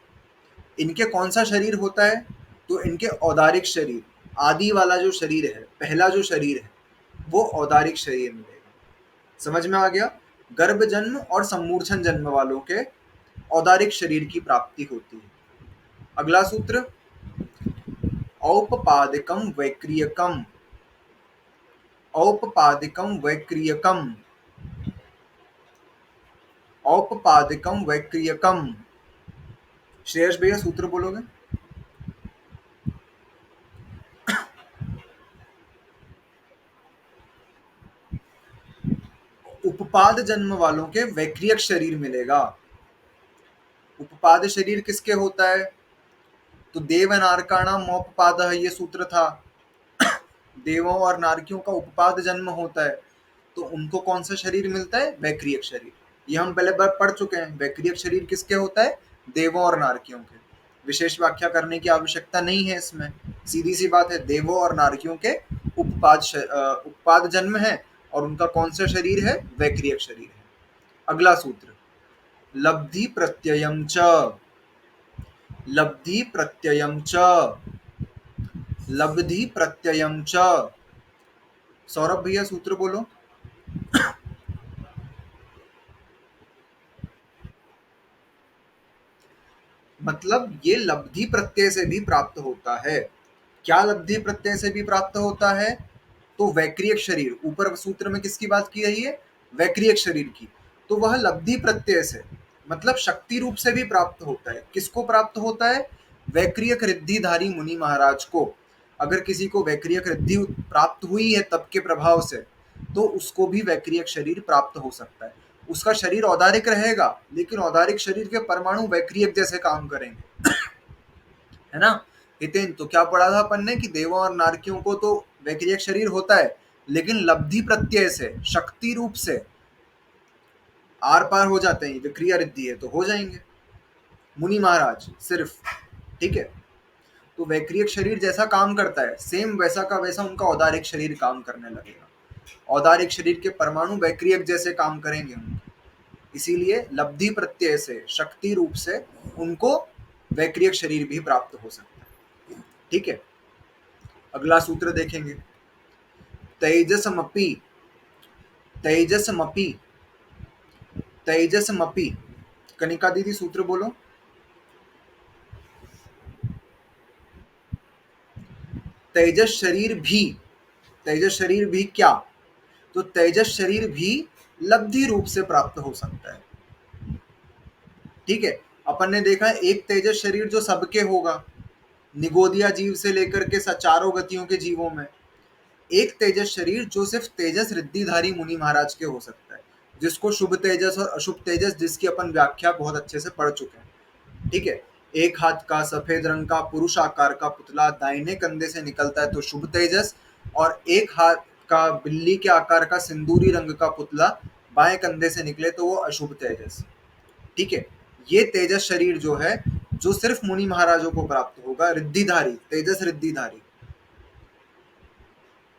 इनके कौन सा शरीर होता है? तो इनके औदारिक शरीर, आदि वाला जो शरीर है, पहला जो शरीर है, वो औदारिक शरीर मिलेगा। समझ में आ गया? गर्भ जन्म और सम्मूर्छन जन्म वालों के औदारिक शरीर की प्राप्ति होती है। अगला सूत्र औपपादिकम वैक्रियकम, औपपादिकम वैक्रियकम, औपपादिकम वैक्रियकम। श्रेयस भैया सूत्र बोलोगे? उपपाद जन्म वालों के वैक्रियक शरीर मिलेगा। उपपाद शरीर किसके होता है? तो देव नारकाणाम मोपपाद, ये सूत्र था। देवों और नारकियों का उपपाद जन्म होता है, तो उनको कौन सा शरीर मिलता है? वैक्रियक शरीर। ये हम पहले बार पढ़ चुके हैं। वैक्रियक शरीर किसके होता है? देवों और नारकियों के। विशेष व्याख्या करने की आवश्यकता नहीं है इसमें, सीधी सी बात है, देवों और नारकियों के उपपाद जन्म है, और उनका कौन सा शरीर है? वैक्रियक शरीर है। अगला सूत्र लब्धि प्रत्ययम च, लब्धि प्रत्ययम च, लब्धि प्रत्ययम च। सौरभ भैया सूत्र बोलो। मतलब ये लब्धि प्रत्यय से भी प्राप्त होता है। क्या लब्धि प्रत्यय से भी प्राप्त होता है? तो वैक्रियक शरीर, ऊपर सूत्र में किसकी बात की रही है? वैक्रियक शरीर की। तो वह लब्धि प्रत्यय से, मतलब शक्ति रूप से भी प्राप्त होता है। किसको प्राप्त होता है? वैक्रियक रिद्धिधारी मुनि महाराज को। अगर किसी को वैक्रियक रिद्धि प्राप्त हुई है तप के प्रभाव से, तो उसको भी वैक्रियक शरीर प्राप्त हो सकता है। उसका शरीर औदारिक रहेगा, लेकिन औदारिक शरीर के परमाणु वैक्रियक जैसे काम करेंगे, है ना? हितेन, तो क्या पढ़ा था अपन ने कि देवों और नारकियों को तो वैक्रियक शरीर होता है, लेकिन लब्धि प्रत्यय से, शक्ति रूप से आर पार हो जाते हैं। विक्रिया रिद्धि है तो हो जाएंगे मुनि महाराज सिर्फ। ठीक है, तो वैक्रियक शरीर जैसा काम करता है, सेम वैसा का वैसा उनका औदारिक शरीर काम करने लगेगा। औदारिक शरीर के परमाणु वैक्रियक जैसे काम करेंगे उनके। इसीलिए लब्धि प्रत्यय से, शक्ति रूप से उनको वैक्रियक शरीर भी प्राप्त हो सकता है। ठीक है, अगला सूत्र देखेंगे तेजसमपि, तेजसमपि, तेजसमपि। कनिका दीदी सूत्र बोलो। तेजस शरीर भी, तेजस शरीर भी क्या? तो तेजस शरीर भी लब्धि रूप से प्राप्त हो सकता है। ठीक है, अपन ने देखा एक तेजस शरीर जो सबके होगा, निगोदिया जीव से लेकर के चारों गतियों के जीवों में, एक तेजस शरीर जो सिर्फ तेजस रिद्धिधारी मुनि महाराज के हो सकता है, जिसको शुभ तेजस और अशुभ तेजस, जिसकी अपन व्याख्या बहुत अच्छे से पढ़ चुके हैं। ठीक है, एक हाथ का सफेद रंग का पुरुष आकार का पुतला दाहिने कंधे से निकलता है तो शुभ तेजस, और एक हाथ का बिल्ली के आकार का सिंदूरी रंग का पुतला बाएं कंधे से निकले तो वो अशुभ तेजस। ठीक है, ये तेजस शरीर जो है, जो सिर्फ मुनि महाराजों को प्राप्त होगा, रिद्धिधारी तेजस रिद्धिधारी।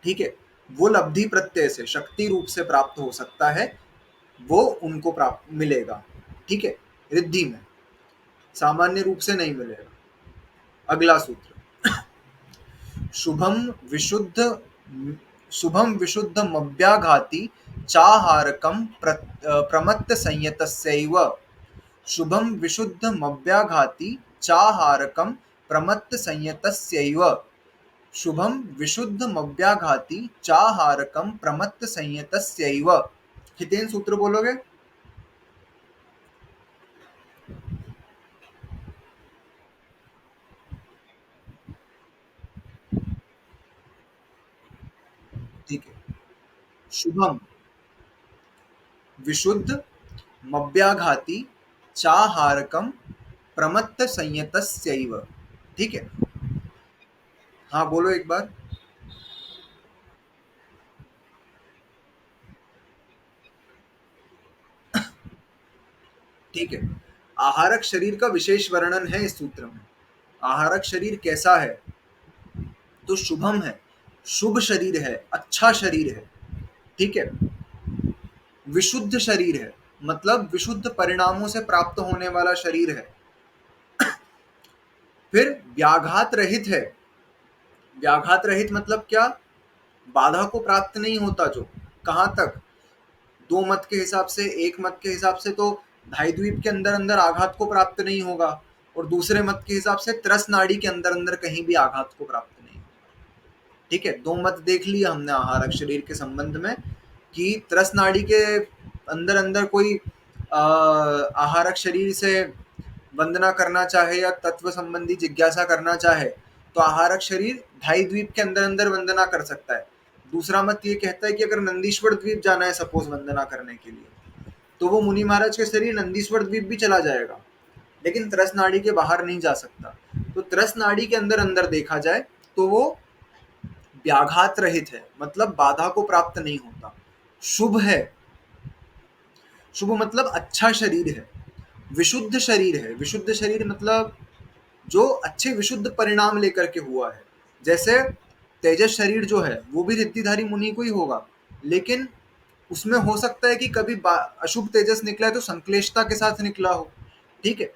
ठीक है, वो लब्धि प्रत्यय से शक्ति रूप से प्राप्त हो सकता है, वो उनको प्राप्त मिलेगा। ठीक है, रिद्धि में, सामान्य रूप से नहीं मिलेगा। अगला सूत्र, शुभम विशुद्ध, शुभम विशुद्ध मव्याघाति चाहारकम प्रमत्त संयतस्यैव। शुभम विशुद्ध मव्याघाति चाहारकम प्रमत्त संयतस्यैव। शुभम विशुद्ध मव्याघाति चाहारकम प्रमत्त संयतस्यैव। हितेन सूत्र बोलोगे? ठीक है, शुभम विशुद्ध मव्याघाति चाहारकम प्रमत्त संयतस्यैव। ठीक है, हाँ बोलो एक बार। ठीक है, आहारक शरीर का विशेष वर्णन है इस सूत्र में। आहारक शरीर कैसा है? तो शुभम है, शुभ शरीर है, अच्छा शरीर है। ठीक है, विशुद्ध शरीर है, मतलब विशुद्ध परिणामों से प्राप्त होने वाला शरीर है। फिर व्याघात रहित है। व्याघात रहित मतलब क्या? बाधा को प्राप्त नहीं होता जो। कहाँ तक? दो मत के हिसाब से, एक मत के हिसाब से तो ढाई द्वीप के अंदर अंदर आघात को प्राप्त नहीं होगा, और दूसरे मत के हिसाब से त्रस नाड़ी के अंदर अंदर कहीं भी आघात को प्राप्त नहीं होगा। ठीक है, दो मत देख लिया हमने आहारक शरीर के संबंध में, कि त्रस नाड़ी के अंदर अंदर कोई आहारक शरीर से वंदना करना चाहे या तत्व संबंधी जिज्ञासा करना चाहे तो आहारक शरीर ढाई द्वीप के अंदर अंदर वंदना कर सकता है। दूसरा मत ये कहता है कि अगर नंदीश्वर द्वीप जाना है सपोज वंदना करने के लिए, तो वो मुनि महाराज के शरीर नंदीश्वर द्वीप भी चला जाएगा, लेकिन त्रस नाड़ी के बाहर नहीं जा सकता। तो त्रस नाड़ी के अंदर अंदर देखा जाए तो वो व्याघात रहित है, मतलब बाधा को प्राप्त नहीं होता। शुभ है, शुभ मतलब अच्छा शरीर है, विशुद्ध शरीर है। विशुद्ध शरीर मतलब जो अच्छे विशुद्ध परिणाम लेकर के हुआ है। जैसे तेजस शरीर जो है वो भी रिद्धिधारी मुनि को ही होगा, लेकिन उसमें हो सकता है कि कभी अशुभ तेजस निकला है तो संक्लेशता के साथ निकला हो। ठीक है,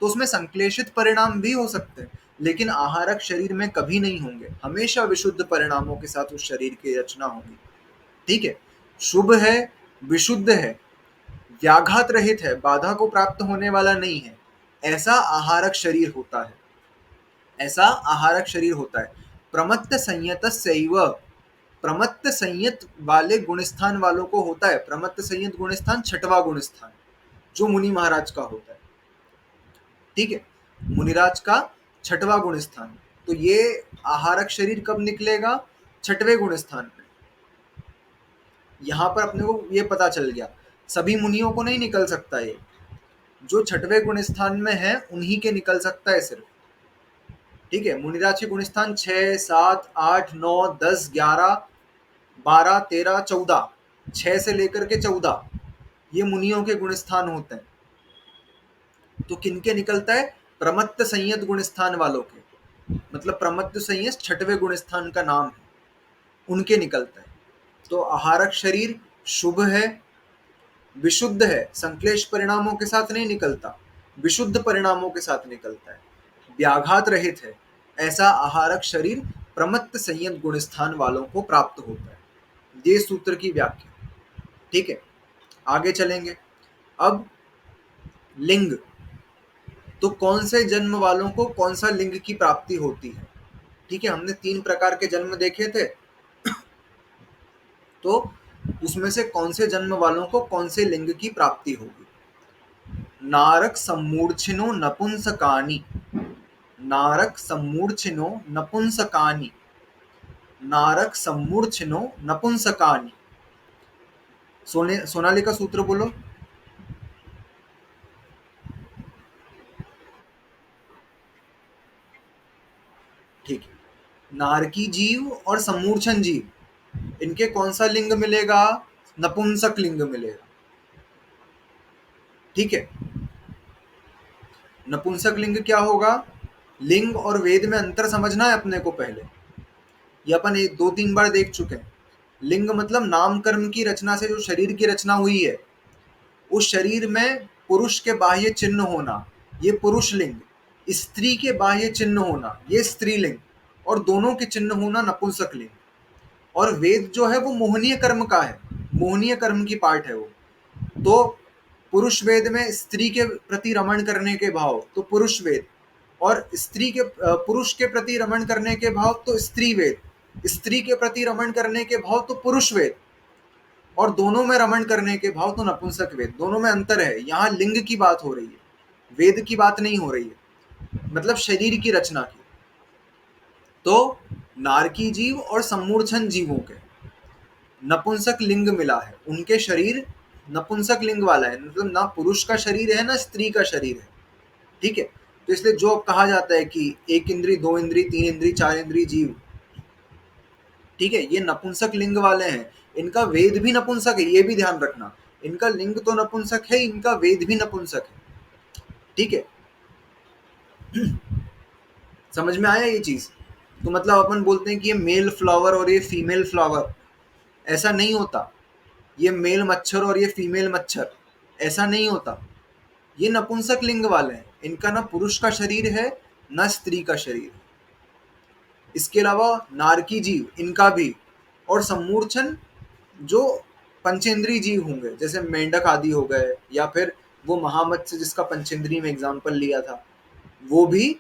तो उसमें संक्लेशित परिणाम भी हो सकते हैं, लेकिन आहारक शरीर में कभी नहीं होंगे, हमेशा विशुद्ध परिणामों के साथ उस शरीर की रचना होगी। ठीक है, शुभ है, विशुद्ध है, व्याघात रहित है, बाधा को प्राप्त होने वाला नहीं है, ऐसा आहारक शरीर होता है। ऐसा आहारक शरीर होता है। प्रमत्त संयत सैव, प्रमत्त संयत वाले गुणस्थान वालों को होता है। प्रमत्त संयत गुणस्थान छठवा गुणस्थान जो मुनि महाराज का होता है। ठीक है, मुनिराज का छठवा गुणस्थान। तो ये आहारक शरीर कब निकलेगा? छठवें गुणस्थान में। यहाँ पर अपने को ये पता चल गया, सभी मुनियों को नहीं निकल सकता ये, जो छठवें गुणस्थान में है उन्हीं के निकल सकता है सिर्फ। ठीक है, मुनिराज के गुणस्थान 6, 7, 8, 9, 10, 11, 12, 13, 14, 6 से लेकर के 14 ये मुनियों के गुणस्थान होते हैं। तो किनके निकलता है? प्रमत्त संयत गुणस्थान वालों के, मतलब प्रमत्त संयत छठवें गुणस्थान का नाम है, उनके निकलता है। तो आहारक शरीर शुभ है, विशुद्ध है, संक्लेश परिणामों के साथ नहीं निकलता, विशुद्ध परिणामों के साथ निकलता है, व्याघात रहित है, ऐसा आहारक शरीर प्रमत्त संयत गुणस्थान वालों को प्राप्त होता है। ये सूत्र की व्याख्या। ठीक है, आगे चलेंगे। अब लिंग, तो कौन से जन्म वालों को कौन सा लिंग की प्राप्ति होती है। ठीक है, हमने 3 प्रकार के जन्म देखे थे, तो उसमें से कौन से जन्म वालों को कौन से लिंग की प्राप्ति होगी। नारक सम्मूर्छिनो नपुंसकानि, नारक सम्मूर्छिनो नपुंसकानि, नारक सम्मूर्छिनो नपुंसकानि। सोनाली का सूत्र बोलो। ठीक है, नारकी जीव और सम्मूर्छन जीव, इनके कौन सा लिंग मिलेगा, नपुंसक लिंग मिलेगा। ठीक है, नपुंसक लिंग क्या होगा। लिंग और वेद में अंतर समझना है अपने को पहले, ये अपन 2-3 बार देख चुके हैं। लिंग मतलब नाम कर्म की रचना से जो शरीर की रचना हुई है, उस शरीर में पुरुष के बाह्य चिन्ह होना, ये पुरुष लिंग। स्त्री के बाह्य चिन्ह होना, ये स्त्रीलिंग। और दोनों के चिन्ह होना नपुंसक लिंग। और वेद जो है वो मोहनीय कर्म का है, मोहनीय कर्म की पार्ट है वो। तो पुरुष वेद में स्त्री के प्रति रमण करने के भाव तो पुरुष वेद, और स्त्री के पुरुष के प्रति रमण करने के भाव तो स्त्री वेद, स्त्री के प्रति रमण करने के भाव तो पुरुष वेद, और दोनों में रमण करने के भाव तो नपुंसक वेद। दोनों में अंतर है, यहाँ लिंग की बात हो रही है, वेद की बात नहीं हो रही है, मतलब शरीर की रचना की। तो नारकी जीव और सम्मूर्छन जीवों के नपुंसक लिंग मिला है, उनके शरीर नपुंसक लिंग वाला है, मतलब ना पुरुष का शरीर है ना स्त्री का शरीर है। ठीक है, तो इसलिए जो कहा जाता है कि 1 इंद्री, 2 इंद्री, 3 इंद्री, 4 इंद्री जीव, ठीक है, ये नपुंसक लिंग वाले हैं। इनका वेद भी नपुंसक है, ये भी ध्यान रखना। इनका लिंग तो नपुंसक है, इनका वेद भी नपुंसक है। ठीक है, समझ में आया ये चीज। तो मतलब अपन बोलते हैं कि ये मेल फ्लावर और ये फीमेल फ्लावर, ऐसा नहीं होता। ये मेल मच्छर और ये फीमेल मच्छर, ऐसा नहीं होता। ये नपुंसक लिंग वाले हैं, इनका ना पुरुष का शरीर है ना स्त्री का शरीर। इसके अलावा नारकी जीव, इनका भी, और सम्मूर्छन जो पंचेंद्रीय जीव होंगे, जैसे मेंढक आदि हो गए, या फिर वो महामत्स्य जिसका पंचेंद्रीय में एग्जाम्पल लिया था, वो भी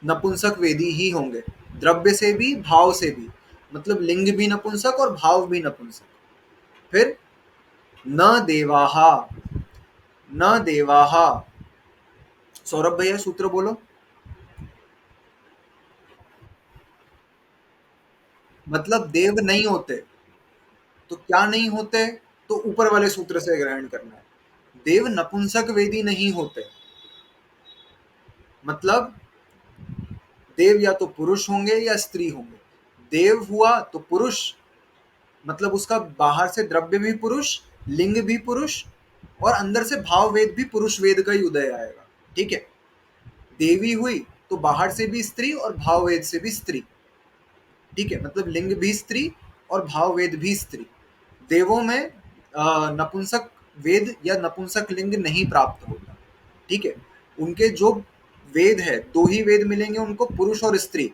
नपुंसक वेदी ही होंगे, द्रव्य से भी भाव से भी। मतलब लिंग भी नपुंसक और भाव भी नपुंसक। फिर न देवाहा, न देवाहा। सौरभ भैया सूत्र बोलो। मतलब देव नहीं होते, तो क्या नहीं होते, तो ऊपर वाले सूत्र से ग्रहण करना है। देव नपुंसक वेदी नहीं होते, मतलब देव या तो पुरुष होंगे या स्त्री होंगे। देव हुआ तो पुरुष, मतलब उसका बाहर से द्रव्य भी पुरुष, लिंग भी पुरुष, और अंदर से भाव वेद भी पुरुष वेद का ही उदय आएगा। ठीक है, देवी हुई तो बाहर से भी स्त्री और भाव वेद से भी स्त्री। ठीक है, मतलब लिंग भी स्त्री और भाव वेद भी स्त्री। देवों में नपुंसक वेद या नपुंसक लिंग नहीं प्राप्त होता। ठीक है, उनके जो वेद है, 2 ही वेद मिलेंगे उनको, पुरुष और स्त्री।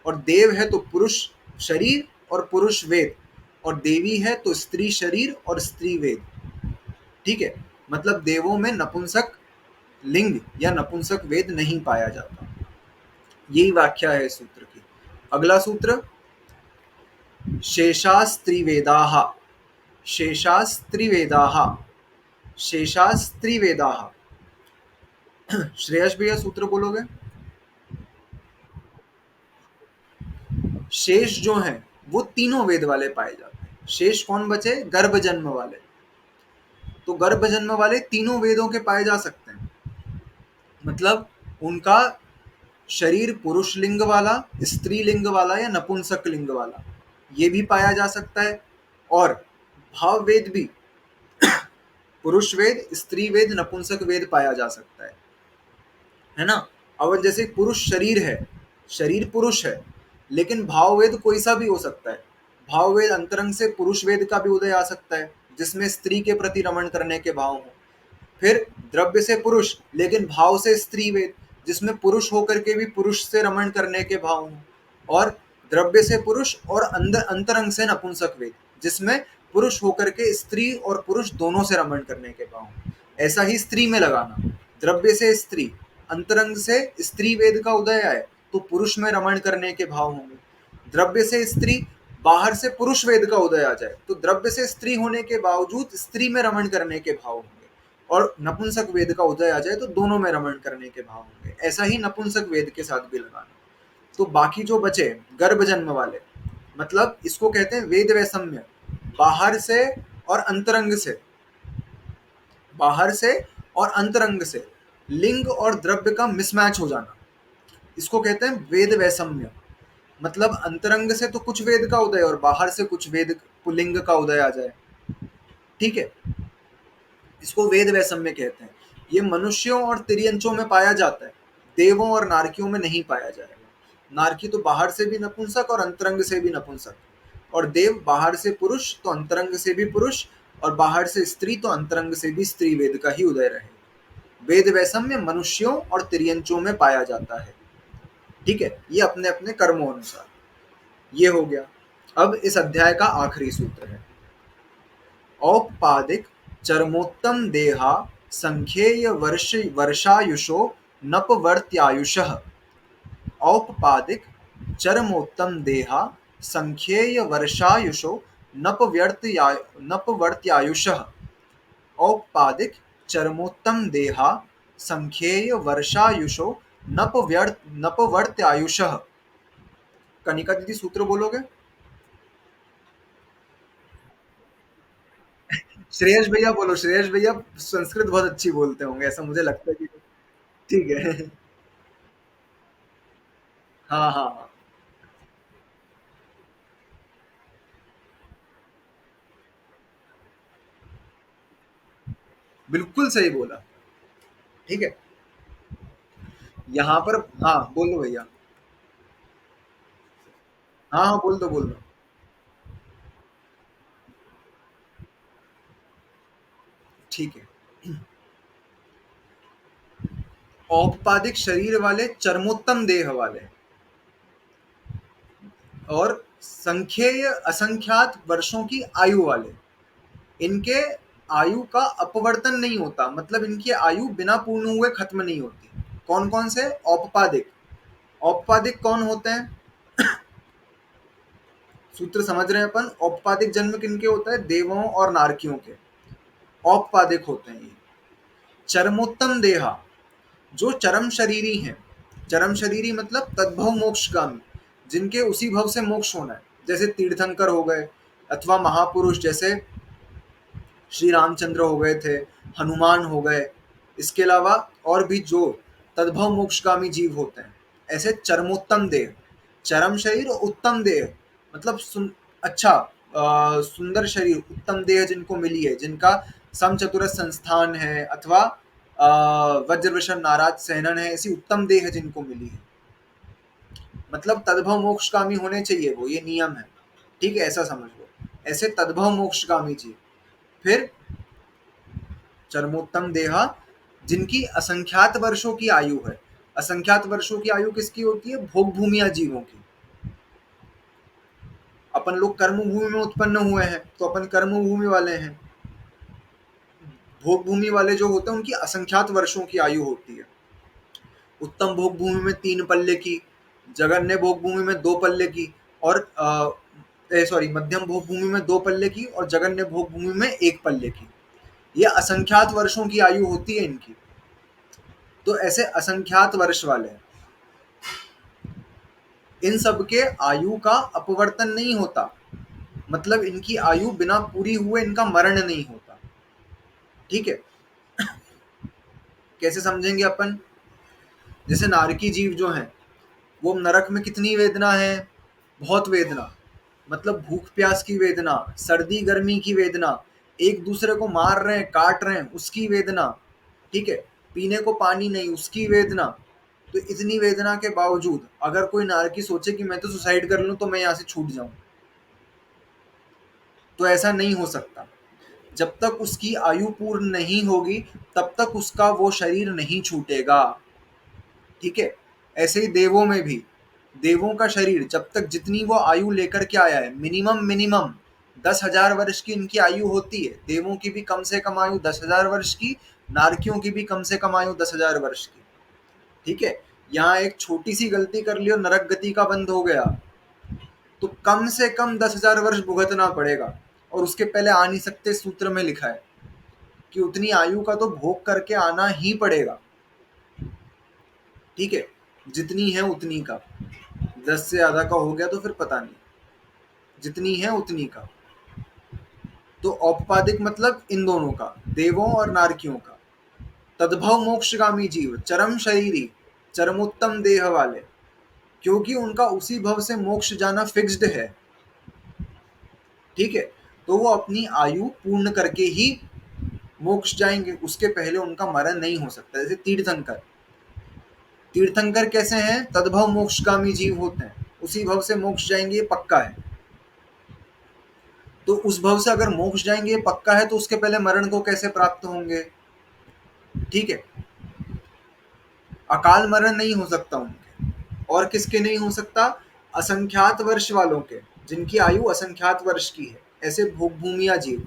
और देव है तो पुरुष शरीर और पुरुष वेद, और देवी है तो स्त्री शरीर और स्त्री वेद। ठीक है, मतलब देवों में नपुंसक लिंग या नपुंसक वेद नहीं पाया जाता। यही व्याख्या है इस सूत्र की। अगला सूत्र, शेषास्त्रिवेदाः, शेषास्त्रिवेदाः, शेषास्त्रिवेदाः। श्रेयस भैया सूत्र बोलोगे। शेष जो हैं वो तीनों वेद वाले पाए जाते हैं। शेष कौन बचे, गर्भ जन्म वाले। तो गर्भ जन्म वाले तीनों वेदों के पाए जा सकते हैं, मतलब उनका शरीर पुरुष लिंग वाला, स्त्री लिंग वाला या नपुंसक लिंग वाला, ये भी पाया जा सकता है। और भाव वेद भी, पुरुष वेद, स्त्री वेद, नपुंसक वेद पाया जा सकता है ना। अब जैसे पुरुष शरीर है, शरीर पुरुष है, लेकिन भाव वेद कोई सा भी हो सकता है। भाव वेद अंतरंग से पुरुष वेद का भी उदय आ सकता है, जिसमें स्त्री के प्रति रमण करने के भाव हो। फिर द्रव्य से पुरुष लेकिन भाव से स्त्री वेद, जिसमें पुरुष होकर के भी पुरुष से रमण करने के भाव हों। और द्रव्य से पुरुष और अंदर अंतरंग से नपुंसक वेद, जिसमें पुरुष होकर के स्त्री और पुरुष दोनों से रमण करने के भाव हों। ऐसा ही स्त्री में लगाना, द्रव्य से स्त्री, अंतरंग से स्त्री वेद का उदय आए तो पुरुष में रमण करने के भाव होंगे। द्रव्य से स्त्री, बाहर से पुरुष वेद का उदय आ जाए तो द्रव्य से स्त्री होने के बावजूद स्त्री में रमण करने के भाव होंगे, और नपुंसक वेद का उदय आ जाए तो दोनों में रमण करने के भाव होंगे। ऐसा ही नपुंसक वेद के साथ भी लगाना। तो बाकी जो बचे गर्भ जन्म वाले, मतलब इसको कहते हैं वेद वैषम्य, बाहर से और अंतरंग से, बाहर से और अंतरंग से लिंग और द्रव्य का मिसमैच हो जाना, इसको कहते हैं वेद वैषम्य। मतलब अंतरंग से तो कुछ वेद का उदय और बाहर से कुछ वेद पुल्लिंग का उदय आ जाए, ठीक है, इसको वेद वैषम्य कहते हैं। ये मनुष्यों और तिर्यंचों में पाया जाता है, देवों और नारकियों में नहीं पाया जाएगा। नारकी तो बाहर से भी नपुंसक और अंतरंग से भी नपुंसक, और देव बाहर से पुरुष तो अंतरंग से भी पुरुष, और बाहर से स्त्री तो अंतरंग से भी स्त्री वेद का ही उदय रहेगा। वेद वैषम्य मनुष्यों और तिर्यंचों में पाया जाता है, ठीक है, ये अपने अपने कर्मों अनुसार। ये हो गया। अब इस अध्याय का आखिरी सूत्र है, औपपादिक चरमोत्तम देहा संख्येय वर्षायुषो नपवर्त्यायुषः। औपपादिक चरमोत्तम देहा संख्येय वर्षायुषो नपवर्त्यायुषः। औपपादिक चरमोत्तम देहा संख्येय वर्षायुषो नपवर्त्यायुषः। कनिका दीदी सूत्र बोलोगे? श्रेयस भैया बोलो, श्रेयस भैया संस्कृत बहुत अच्छी बोलते होंगे, ऐसा मुझे लगता है कि ठीक है। हाँ हाँ हाँ, बिल्कुल सही बोला, ठीक है। यहाँ पर हाँ बोल दो भैया। हाँ हाँ बोल दो बोल दो। ठीक है। औपपादिक शरीर वाले, चरमोत्तम देह वाले, और संख्येय असंख्यात वर्षों की आयु वाले, इनके आयु का अपवर्तन नहीं होता, मतलब इनकी आयु बिना पूर्ण हुए खत्म नहीं होती। कौन कौन से? औपपादिक। औपपादिक कौन होते हैं? सूत्र समझ रहे हैं अपन? औपपादिक जन्म किनके होता है? देवों और नारकियों के औपपादिक होते हैं ये। चरमोत्तम देहा, जो चरम शरीरी हैं, चरम शरीरी मतलब तद्भव मोक्षगामी, जिनके उसी भव से मोक्ष होना है, जैसे तीर्थंकर हो गए, अथवा महापुरुष जैसे श्री रामचंद्र हो गए थे, हनुमान हो गए, इसके अलावा और भी जो तद्भव मोक्षगामी जीव होते हैं, ऐसे चरमोत्तम देह, चरम शरीर और उत्तम देह, मतलब अच्छा सुंदर शरीर, उत्तम देह जिनको मिली है, जिनका समचतुरस संस्थान है, अथवा वज्रवृषण नाराज सहनन है, ऐसी उत्तम देह जिनको मिली है, मतलब तद्भव मोक्षगामी होने चाहिए वो, ये नियम है, ठीक है, ऐसा समझ लो। ऐसे तद्भव मोक्षगामी जीव। फिर चरमोत्तम देहा, जिनकी असंख्यात वर्षों की आयु है। असंख्यात वर्षों की आयु किसकी होती है? भोग भूमिया जीवों की। अपन लोग कर्म भूमि में उत्पन्न हुए हैं तो अपन कर्म भूमि वाले हैं। भोग भूमि वाले जो होते हैं उनकी असंख्यात वर्षों की आयु होती है। उत्तम भोग भूमि में 3 पल्ले की, जगन्य भोग भूमि में 2 पल्ले की, और सॉरी मध्यम भोग भूमि में 2 पल्ले की, और जगन्य भोग भूमि में 1 पल्ले की। ये असंख्यात वर्षों की आयु होती है इनकी। तो ऐसे असंख्यात वर्ष वाले इन सब के आयु का अपवर्तन नहीं होता, मतलब इनकी आयु बिना पूरी हुए इनका मरण नहीं होता, ठीक है। कैसे समझेंगे अपन? जैसे नारकी जीव जो हैं, वो नरक में कितनी वेदना है? बहुत वेदना, मतलब भूख प्यास की वेदना, सर्दी गर्मी की वेदना, एक दूसरे को मार रहे हैं काट रहे हैं उसकी वेदना, ठीक है, पीने को पानी नहीं उसकी वेदना। तो इतनी वेदना के बावजूद अगर कोई नारकी सोचे कि मैं तो सुसाइड कर लूं तो मैं यहाँ से छूट जाऊं, तो ऐसा नहीं हो सकता। जब तक उसकी आयु पूर्ण नहीं होगी तब तक उसका वो शरीर नहीं छूटेगा, ठीक है। ऐसे ही देवों में भी, देवों का शरीर जब तक जितनी वो आयु लेकर के आया है, मिनिमम मिनिमम 10,000 वर्ष की इनकी आयु होती है, देवों की भी कम से कम आयु 10,000 वर्ष की, नारकियों की भी कम से कम आयु 10,000 वर्ष की। ठीक है, यहाँ एक छोटी सी गलती कर ली और नरक गति का बंद हो गया, तो कम से कम 10,000 वर्ष भुगतना पड़ेगा, और उसके पहले आ नहीं सकते। सूत्र में लिखा है कि उतनी आयु का तो भोग करके आना ही पड़ेगा। ठीक है, जितनी है उतनी का, 10 से ज्यादा का हो गया तो फिर पता नहीं, जितनी है उतनी का। तो औपपादिक मतलब इन दोनों का, देवों और नारकियों का। तद्भव मोक्षगामी जीव, चरम शरीरी, चरमोत्तम देह वाले, क्योंकि उनका उसी भव से मोक्ष जाना फिक्स्ड है। ठीक है, तो वो अपनी आयु पूर्ण करके ही मोक्ष जाएंगे, उसके पहले उनका मरण नहीं हो सकता। जैसे तीर्थंकर, तीर्थंकर कैसे हैं? तद्भव मोक्षगामी जीव होते हैं, उसी भव से मोक्ष जाएंगे, ये पक्का है। तो उस भव से अगर मोक्ष जाएंगे ये पक्का है, तो उसके पहले मरण को कैसे प्राप्त होंगे? ठीक है, अकाल मरण नहीं हो सकता उनके। और किसके नहीं हो सकता? असंख्यात वर्ष वालों के, जिनकी आयु असंख्यात वर्ष की है, ऐसे भोगभूमिया जीव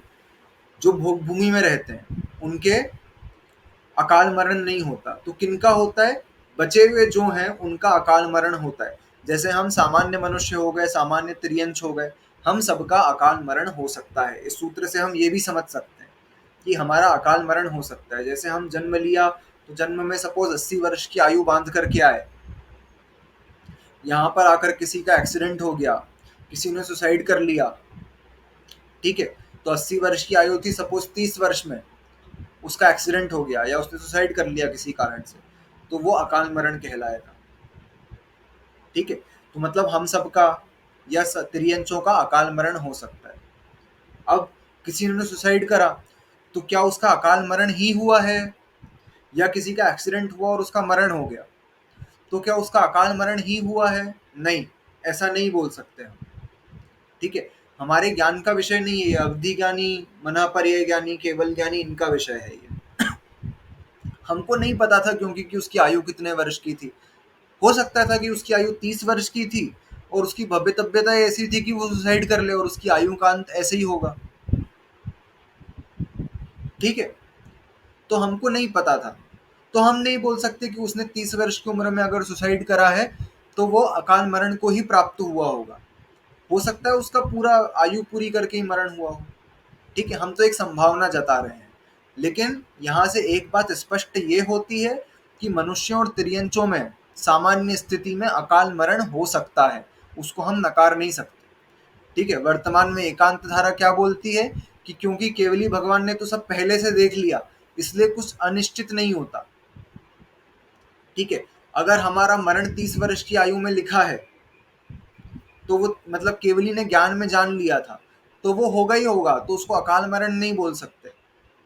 जो भोगभूमि में रहते हैं, उनके अकाल मरण नहीं होता। तो किनका होता है? बचे हुए जो हैं उनका अकाल मरण होता है। जैसे हम सामान्य मनुष्य हो गए, सामान्य त्रियंश हो गए, हम सबका अकाल मरण हो सकता है। इस सूत्र से हम ये भी समझ सकते हैं कि हमारा अकाल मरण हो सकता है। जैसे हम जन्म लिया, तो जन्म में सपोज 80 वर्ष की आयु बांध करके आए, यहाँ पर आकर किसी का एक्सीडेंट हो गया, किसी ने सुसाइड कर लिया। ठीक है, तो 80 वर्ष की आयु थी, सपोज 30 वर्ष में उसका एक्सीडेंट हो गया या उसने सुसाइड कर लिया किसी कारण से, तो वो अकाल मरण कहलाएगा। ठीक है, तो मतलब हम सबका या त्रियंचों का अकाल मरण हो सकता है। अब किसी ने सुसाइड करा, तो क्या उसका अकाल मरण ही हुआ है? या किसी का एक्सीडेंट हुआ और उसका मरण हो गया, तो क्या उसका अकाल मरण ही हुआ है? नहीं, ऐसा नहीं बोल सकते हम। ठीक है, हमारे ज्ञान का विषय नहीं है ये। अवधि ज्ञानी, मनापर्य ज्ञानी, केवल ज्ञानी, इनका विषय है ये। हमको नहीं पता था क्योंकि कि उसकी आयु कितने वर्ष की थी। हो सकता था कि उसकी आयु 30 वर्ष की थी और उसकी भव्य-तव्यता ऐसी थी कि वो सुसाइड कर ले और उसकी आयु का अंत ऐसे ही होगा। ठीक है, तो हमको नहीं पता था, तो हम नहीं बोल सकते कि उसने 30 वर्ष की उम्र में अगर सुसाइड करा है तो वो अकाल मरण को ही प्राप्त हुआ होगा। हो सकता है उसका पूरा आयु पूरी करके ही मरण हुआ हो। ठीक है, हम तो एक संभावना जता रहे हैं। लेकिन यहाँ से एक बात स्पष्ट ये होती है कि मनुष्यों और तिर्यंचों में सामान्य स्थिति में अकाल मरण हो सकता है, उसको हम नकार नहीं सकते। ठीक है, वर्तमान में एकांत धारा क्या बोलती है कि क्योंकि केवली भगवान ने तो सब पहले से देख लिया, इसलिए कुछ अनिश्चित नहीं होता। ठीक है, अगर हमारा मरण 30 वर्ष की आयु में लिखा है, तो वो मतलब केवली ने ज्ञान में जान लिया था, तो वो होगा ही होगा, तो उसको अकाल मरण नहीं बोल सकते।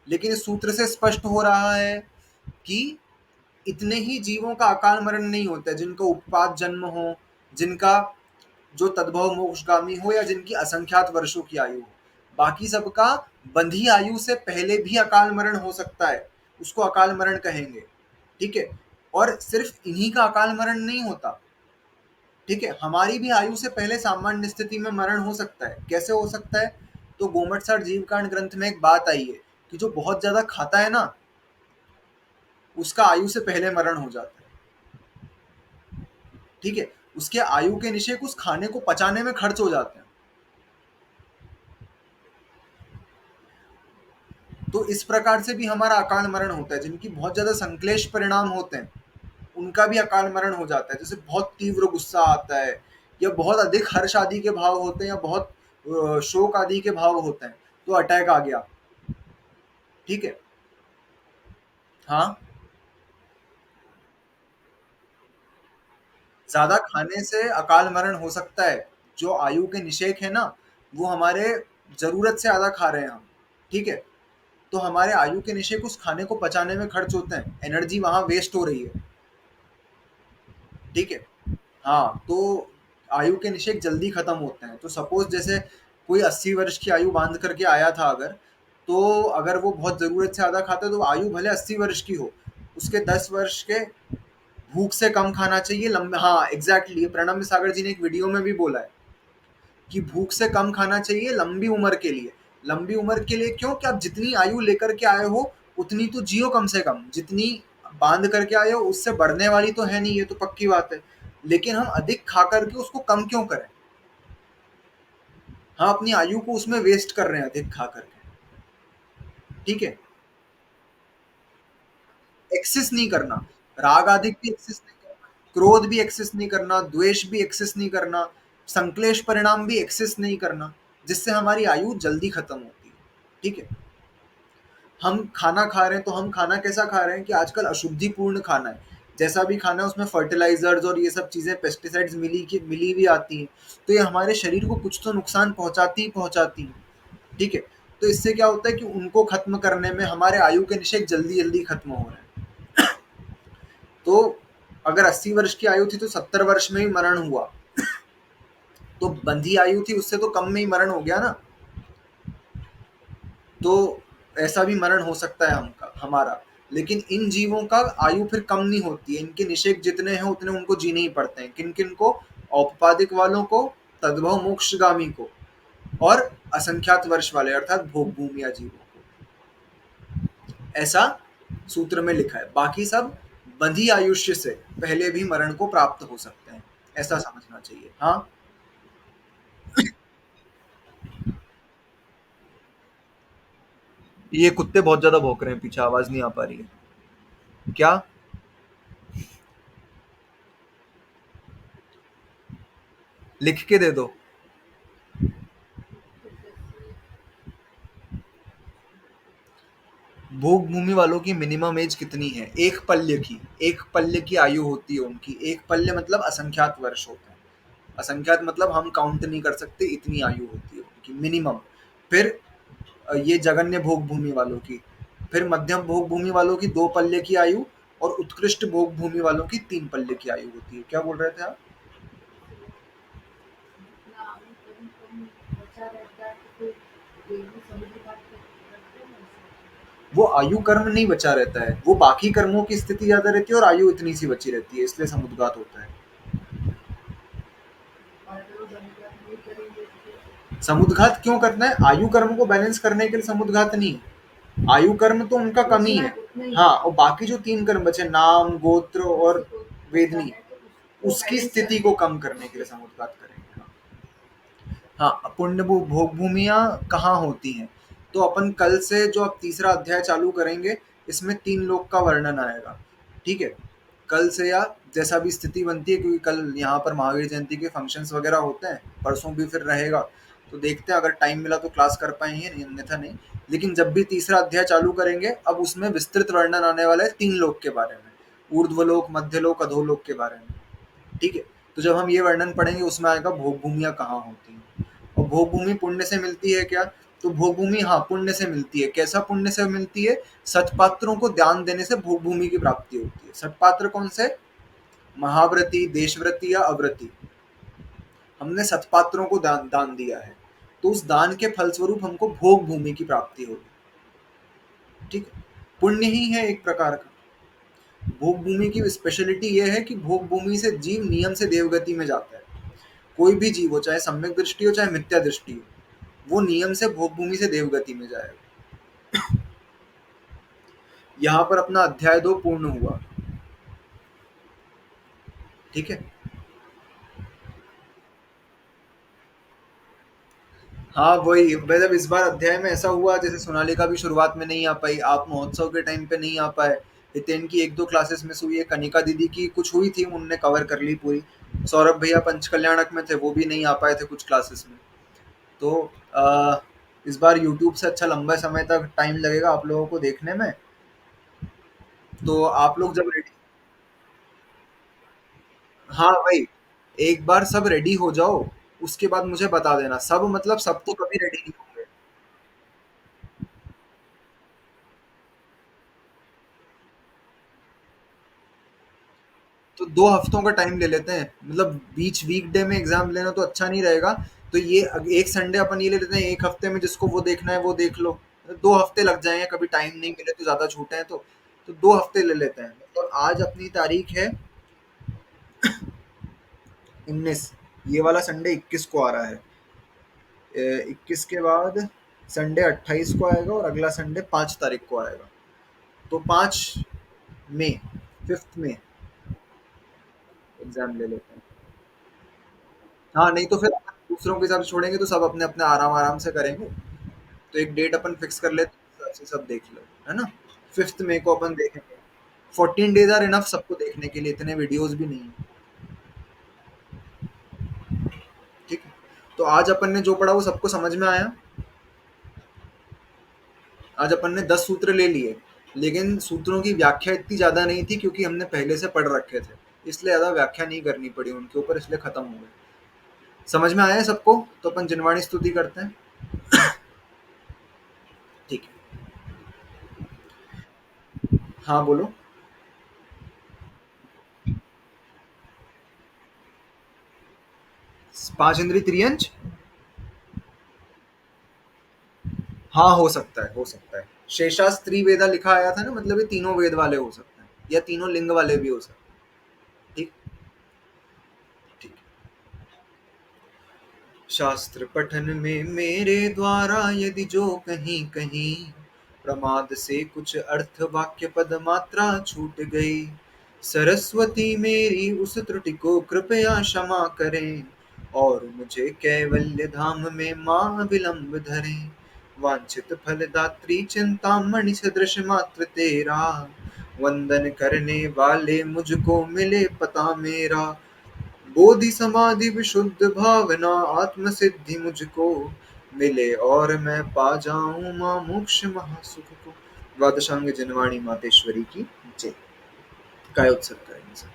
लेकिन इस सूत्र से स्पष्ट हो रहा है कि इतने ही जीवों का अकाल मरण नहीं होता है जिनका उपपात जन्म हो, जिनका जो तद्भव मोक्षगामी हो, या जिनकी असंख्यात वर्षों की आयु हो। बाकी सबका बंधी आयु से पहले भी अकाल मरण हो सकता है, उसको अकाल मरण कहेंगे। ठीक है, और सिर्फ इन्हीं का अकाल मरण नहीं होता। ठीक है, हमारी भी आयु से पहले सामान्य स्थिति में मरण हो सकता है। कैसे हो सकता है? तो गोमटसार जीवकांड ग्रंथ में एक बात आई है कि जो बहुत ज्यादा खाता है ना, उसका आयु से पहले मरण हो जाता है। ठीक है, उसके आयु के निषेक उस खाने को पचाने में खर्च हो जाते हैं। तो इस प्रकार से भी हमारा अकाल मरण होता है। जिनकी बहुत ज्यादा संक्लेश परिणाम होते हैं, उनका भी अकाल मरण हो जाता है। जैसे बहुत तीव्र गुस्सा आता है, या बहुत अधिक हर्ष आदि के भाव होते हैं, या बहुत शोक आदि के भाव होते हैं, तो अटैक आ गया। ठीक है, हाँ, ज्यादा खाने से अकाल मरण हो सकता है। जो आयु के निषेक है ना, वो हमारे जरूरत से ज्यादा खा रहे हैं हम। ठीक है, तो हमारे आयु के निषेक उस खाने को पचाने में खर्च होते हैं, एनर्जी वहां वेस्ट हो रही है। ठीक है, हाँ, तो आयु के निषेक जल्दी खत्म होते हैं। तो सपोज जैसे कोई 80 वर्ष की आयु बांध करके आया था अगर, तो अगर वो बहुत जरूरत से ज्यादा खाता है, तो आयु भले 80 वर्ष की हो, उसके 10 वर्ष के भूख से कम खाना चाहिए लंबे। हाँ, एग्जैक्टली, प्रणब सागर जी ने एक वीडियो में भी बोला है कि भूख से कम खाना चाहिए लंबी उम्र के लिए। लंबी उम्र के लिए क्यों? कि आप जितनी आयु लेकर के आए हो, उतनी तो जियो कम से कम, जितनी बांध करके आए हो उससे बढ़ने वाली तो है नहीं, ये तो पक्की बात है। लेकिन हम अधिक खा करके उसको कम क्यों करें? हम अपनी आयु को उसमें वेस्ट कर रहे हैं अधिक खा करके। ठीक है, एक्सेस नहीं करना, राग आदि भी एक्सेस नहीं करना, क्रोध भी एक्सेस नहीं करना, द्वेष भी एक्सेस नहीं करना, संक्लेश परिणाम भी एक्सेस नहीं करना, जिससे हमारी आयु जल्दी खत्म होती है। ठीक है, हम खाना खा रहे हैं तो हम खाना कैसा खा रहे हैं कि आजकल अशुद्धिपूर्ण खाना है, जैसा भी खाना है उसमें फर्टिलाइजर्स और ये सब चीजें पेस्टिसाइड्स मिली भी आती हैं, तो ये हमारे शरीर को कुछ तो नुकसान पहुंचाती ही पहुंचाती हैं। ठीक है, तो इससे क्या होता है कि उनको खत्म करने में हमारे आयु के निषेक जल्दी जल्दी खत्म हो रहे हैं। तो अगर 80 वर्ष की आयु थी तो 70 वर्ष में ही मरण हुआ, तो बंधी आयु थी उससे तो कम में ही मरण हो गया ना। तो ऐसा भी मरण हो सकता है हमारा। लेकिन इन जीवों का आयु फिर कम नहीं होती है, इनके निषेक जितने हैं उतने उनको जीने ही पड़ते हैं। किन किन को? औपपादिक वालों को, तद्भव मोक्षगामी को, और असंख्यात वर्ष वाले अर्थात भोग भूमिया जीवों को। ऐसा सूत्र में लिखा है। बाकी सब बंधी आयुष्य से पहले भी मरण को प्राप्त हो सकते हैं, ऐसा समझना चाहिए। हाँ, ये कुत्ते बहुत ज्यादा भौंक रहे हैं, पीछे आवाज नहीं आ पा रही है क्या? लिख के दे दो। भोग भूमि वालों की मिनिमम एज कितनी है? एक पल्य की, एक पल्य की आयु होती है उनकी। एक पल्य मतलब असंख्यात वर्ष होते हैं। असंख्यात मतलब हम काउंट नहीं कर सकते, इतनी आयु होती है उनकी मिनिमम। फिर ये जगन्य भोग भूमि वालों की, फिर मध्यम भोग भूमि वालों की 2 पल्ले की आयु, और उत्कृष्ट भोग भूमि वालों की 3 पल्ले की आयु होती है। क्या बोल रहे थे आप? वो आयु कर्म नहीं बचा रहता है, वो बाकी कर्मों की स्थिति ज्यादा रहती है और आयु इतनी सी बची रहती है, इसलिए समुद्घात होता है। समुद्घात क्यों करना है? आयु कर्म को बैलेंस करने के लिए समुद्घात नहीं। आयु कर्म तो उनका कम ही है। हाँ, और बाकी जो 3 कर्म बचे, नाम, गोत्र और वेदनी, उसकी स्थिति को कम करने के लिए समुद्घात करेंगे। हाँ, पुण्य भोग भूमियाँ कहाँ होती हैं? तो अपन कल से जो अब तीसरा अध्याय चालू करेंगे, इसमें 3 लोक का वर्णन आएगा। ठीक है, कल से या जैसा भी स्थिति बनती है, क्योंकि कल यहाँ पर महावीर जयंती के फंक्शंस वगैरह होते हैं, परसों भी फिर रहेगा। तो देखते हैं, अगर टाइम मिला तो क्लास कर पाएंगे, नहीं अन्यथा नहीं। लेकिन जब भी तीसरा अध्याय चालू करेंगे, अब उसमें विस्तृत वर्णन आने वाला है 3 लोक के बारे में, ऊर्ध्वलोक, मध्यलोक, अधोलोक के बारे में। ठीक है, तो जब हम ये वर्णन पढ़ेंगे उसमें आएगा भोग भूमियाँ कहाँ होती हैं। और भोग भूमि पुण्य से मिलती है क्या? तो भोग भूमि, हाँ, पुण्य से मिलती है। कैसा पुण्य से मिलती है? सत्पात्रों को दान देने से भोग भूमि की प्राप्ति होती है। सत्पात्र कौन से? महाव्रती, देशव्रती या अव्रती। हमने सत्पात्रों को दान दिया है, तो उस दान के फलस्वरूप हमको भोग भूमि की प्राप्ति होगी। ठीक है, पुण्य ही है एक प्रकार का। भोग भूमि की स्पेशलिटी यह है कि भोग भूमि से जीव नियम से देवगति में जाता है। कोई भी जीव हो, चाहे सम्यक दृष्टि हो चाहे मिथ्या दृष्टि हो, वो नियम से भोग भूमि से देवगति में जाएगा। यहाँ पर अपना अध्याय 2 पूर्ण हुआ। ठीक है, हाँ वही, मतलब इस बार अध्याय में ऐसा हुआ, जैसे सोनालिका भी शुरुआत में नहीं आ पाई, आप महोत्सव के टाइम पे नहीं आ पाए, हितेन की 1-2 क्लासेस मिस हुई है, कनिका दीदी की कुछ हुई थी, उनने कवर कर ली पूरी। सौरभ भैया पंचकल्याणक में थे, वो भी नहीं आ पाए थे कुछ क्लासेस में। तो इस बार यूट्यूब से अच्छा लंबे समय तक टाइम लगेगा आप लोगों को देखने में। तो आप लोग जब रेडी, हाँ भाई, एक बार सब रेडी हो जाओ, उसके बाद मुझे बता देना। सब मतलब सब तो कभी रेडी नहीं होंगे। तो 2 हफ्तों का टाइम ले लेते हैं, मतलब बीच वीकडे में एग्जाम लेना तो अच्छा नहीं रहेगा। तो ये एक संडे अपन ये ले लेते हैं, एक हफ्ते में जिसको वो देखना है वो देख लो। 2 हफ्ते लग जाएंगे, कभी टाइम नहीं मिले तो ज्यादा छूटे हैं तो 2 हफ्ते ले लेते हैं। तो आज अपनी तारीख है 19, ये वाला संडे 21 को आ रहा है। 21 के बाद संडे 28 को आएगा, और अगला संडे 5 तारीख को आएगा। तो 5 मई, 5 मई एग्जाम ले लेते हैं। हाँ नहीं तो फिर अपन दूसरों के हिसाब से छोड़ेंगे तो सब अपने अपने आराम आराम से करेंगे। तो एक डेट अपन फिक्स कर लेते हैं, उस हिसाब से सब देख लो, है ना? 5 मई को अपन देखेंगे। 14 डेज आर इनफ सबको देखने के लिए, इतने वीडियोस भी नहीं है। ठीक है। तो आज अपन ने जो पढ़ा वो सबको समझ में आया। आज अपन ने 10 सूत्र ले लिए, लेकिन सूत्रों की व्याख्या इतनी ज्यादा नहीं थी क्योंकि हमने पहले से पढ़ रखे थे, इसलिए ज्यादा व्याख्या नहीं करनी पड़ी उनके ऊपर, इसलिए खत्म हो गए। समझ में आया है सबको? तो अपन जिनवाणी स्तुति करते हैं। ठीक है। हाँ बोलो। 5 इंद्रिय त्रियंच। हाँ हो सकता है, हो सकता है। शेषास्त्री वेदा लिखा आया था ना, मतलब ये तीनों वेद वाले हो सकते हैं या तीनों लिंग वाले भी हो सकते हैं। ठीक। ठीक। शास्त्र पठन में मेरे द्वारा यदि जो कहीं कहीं प्रमाद से कुछ अर्थ वाक्य पद मात्रा छूट गई, सरस्वती मेरी उस त्रुटि को कृपया क्षमा करें और मुझे कैवल्य धाम में माँ विलंब धरें। वांछित फल दात्री चिंतामणि सदृश मात्र तेरा, वंदन करने वाले मुझको मिले पता मेरा। बोधि समाधि विशुद्ध भावना आत्म सिद्धि मुझको मिले और मैं पा जाऊं माँ मोक्ष महासुख को। द्वादशांग जनवाणी मातेश्वरी की जय। काय उत्सव करेंगे सर।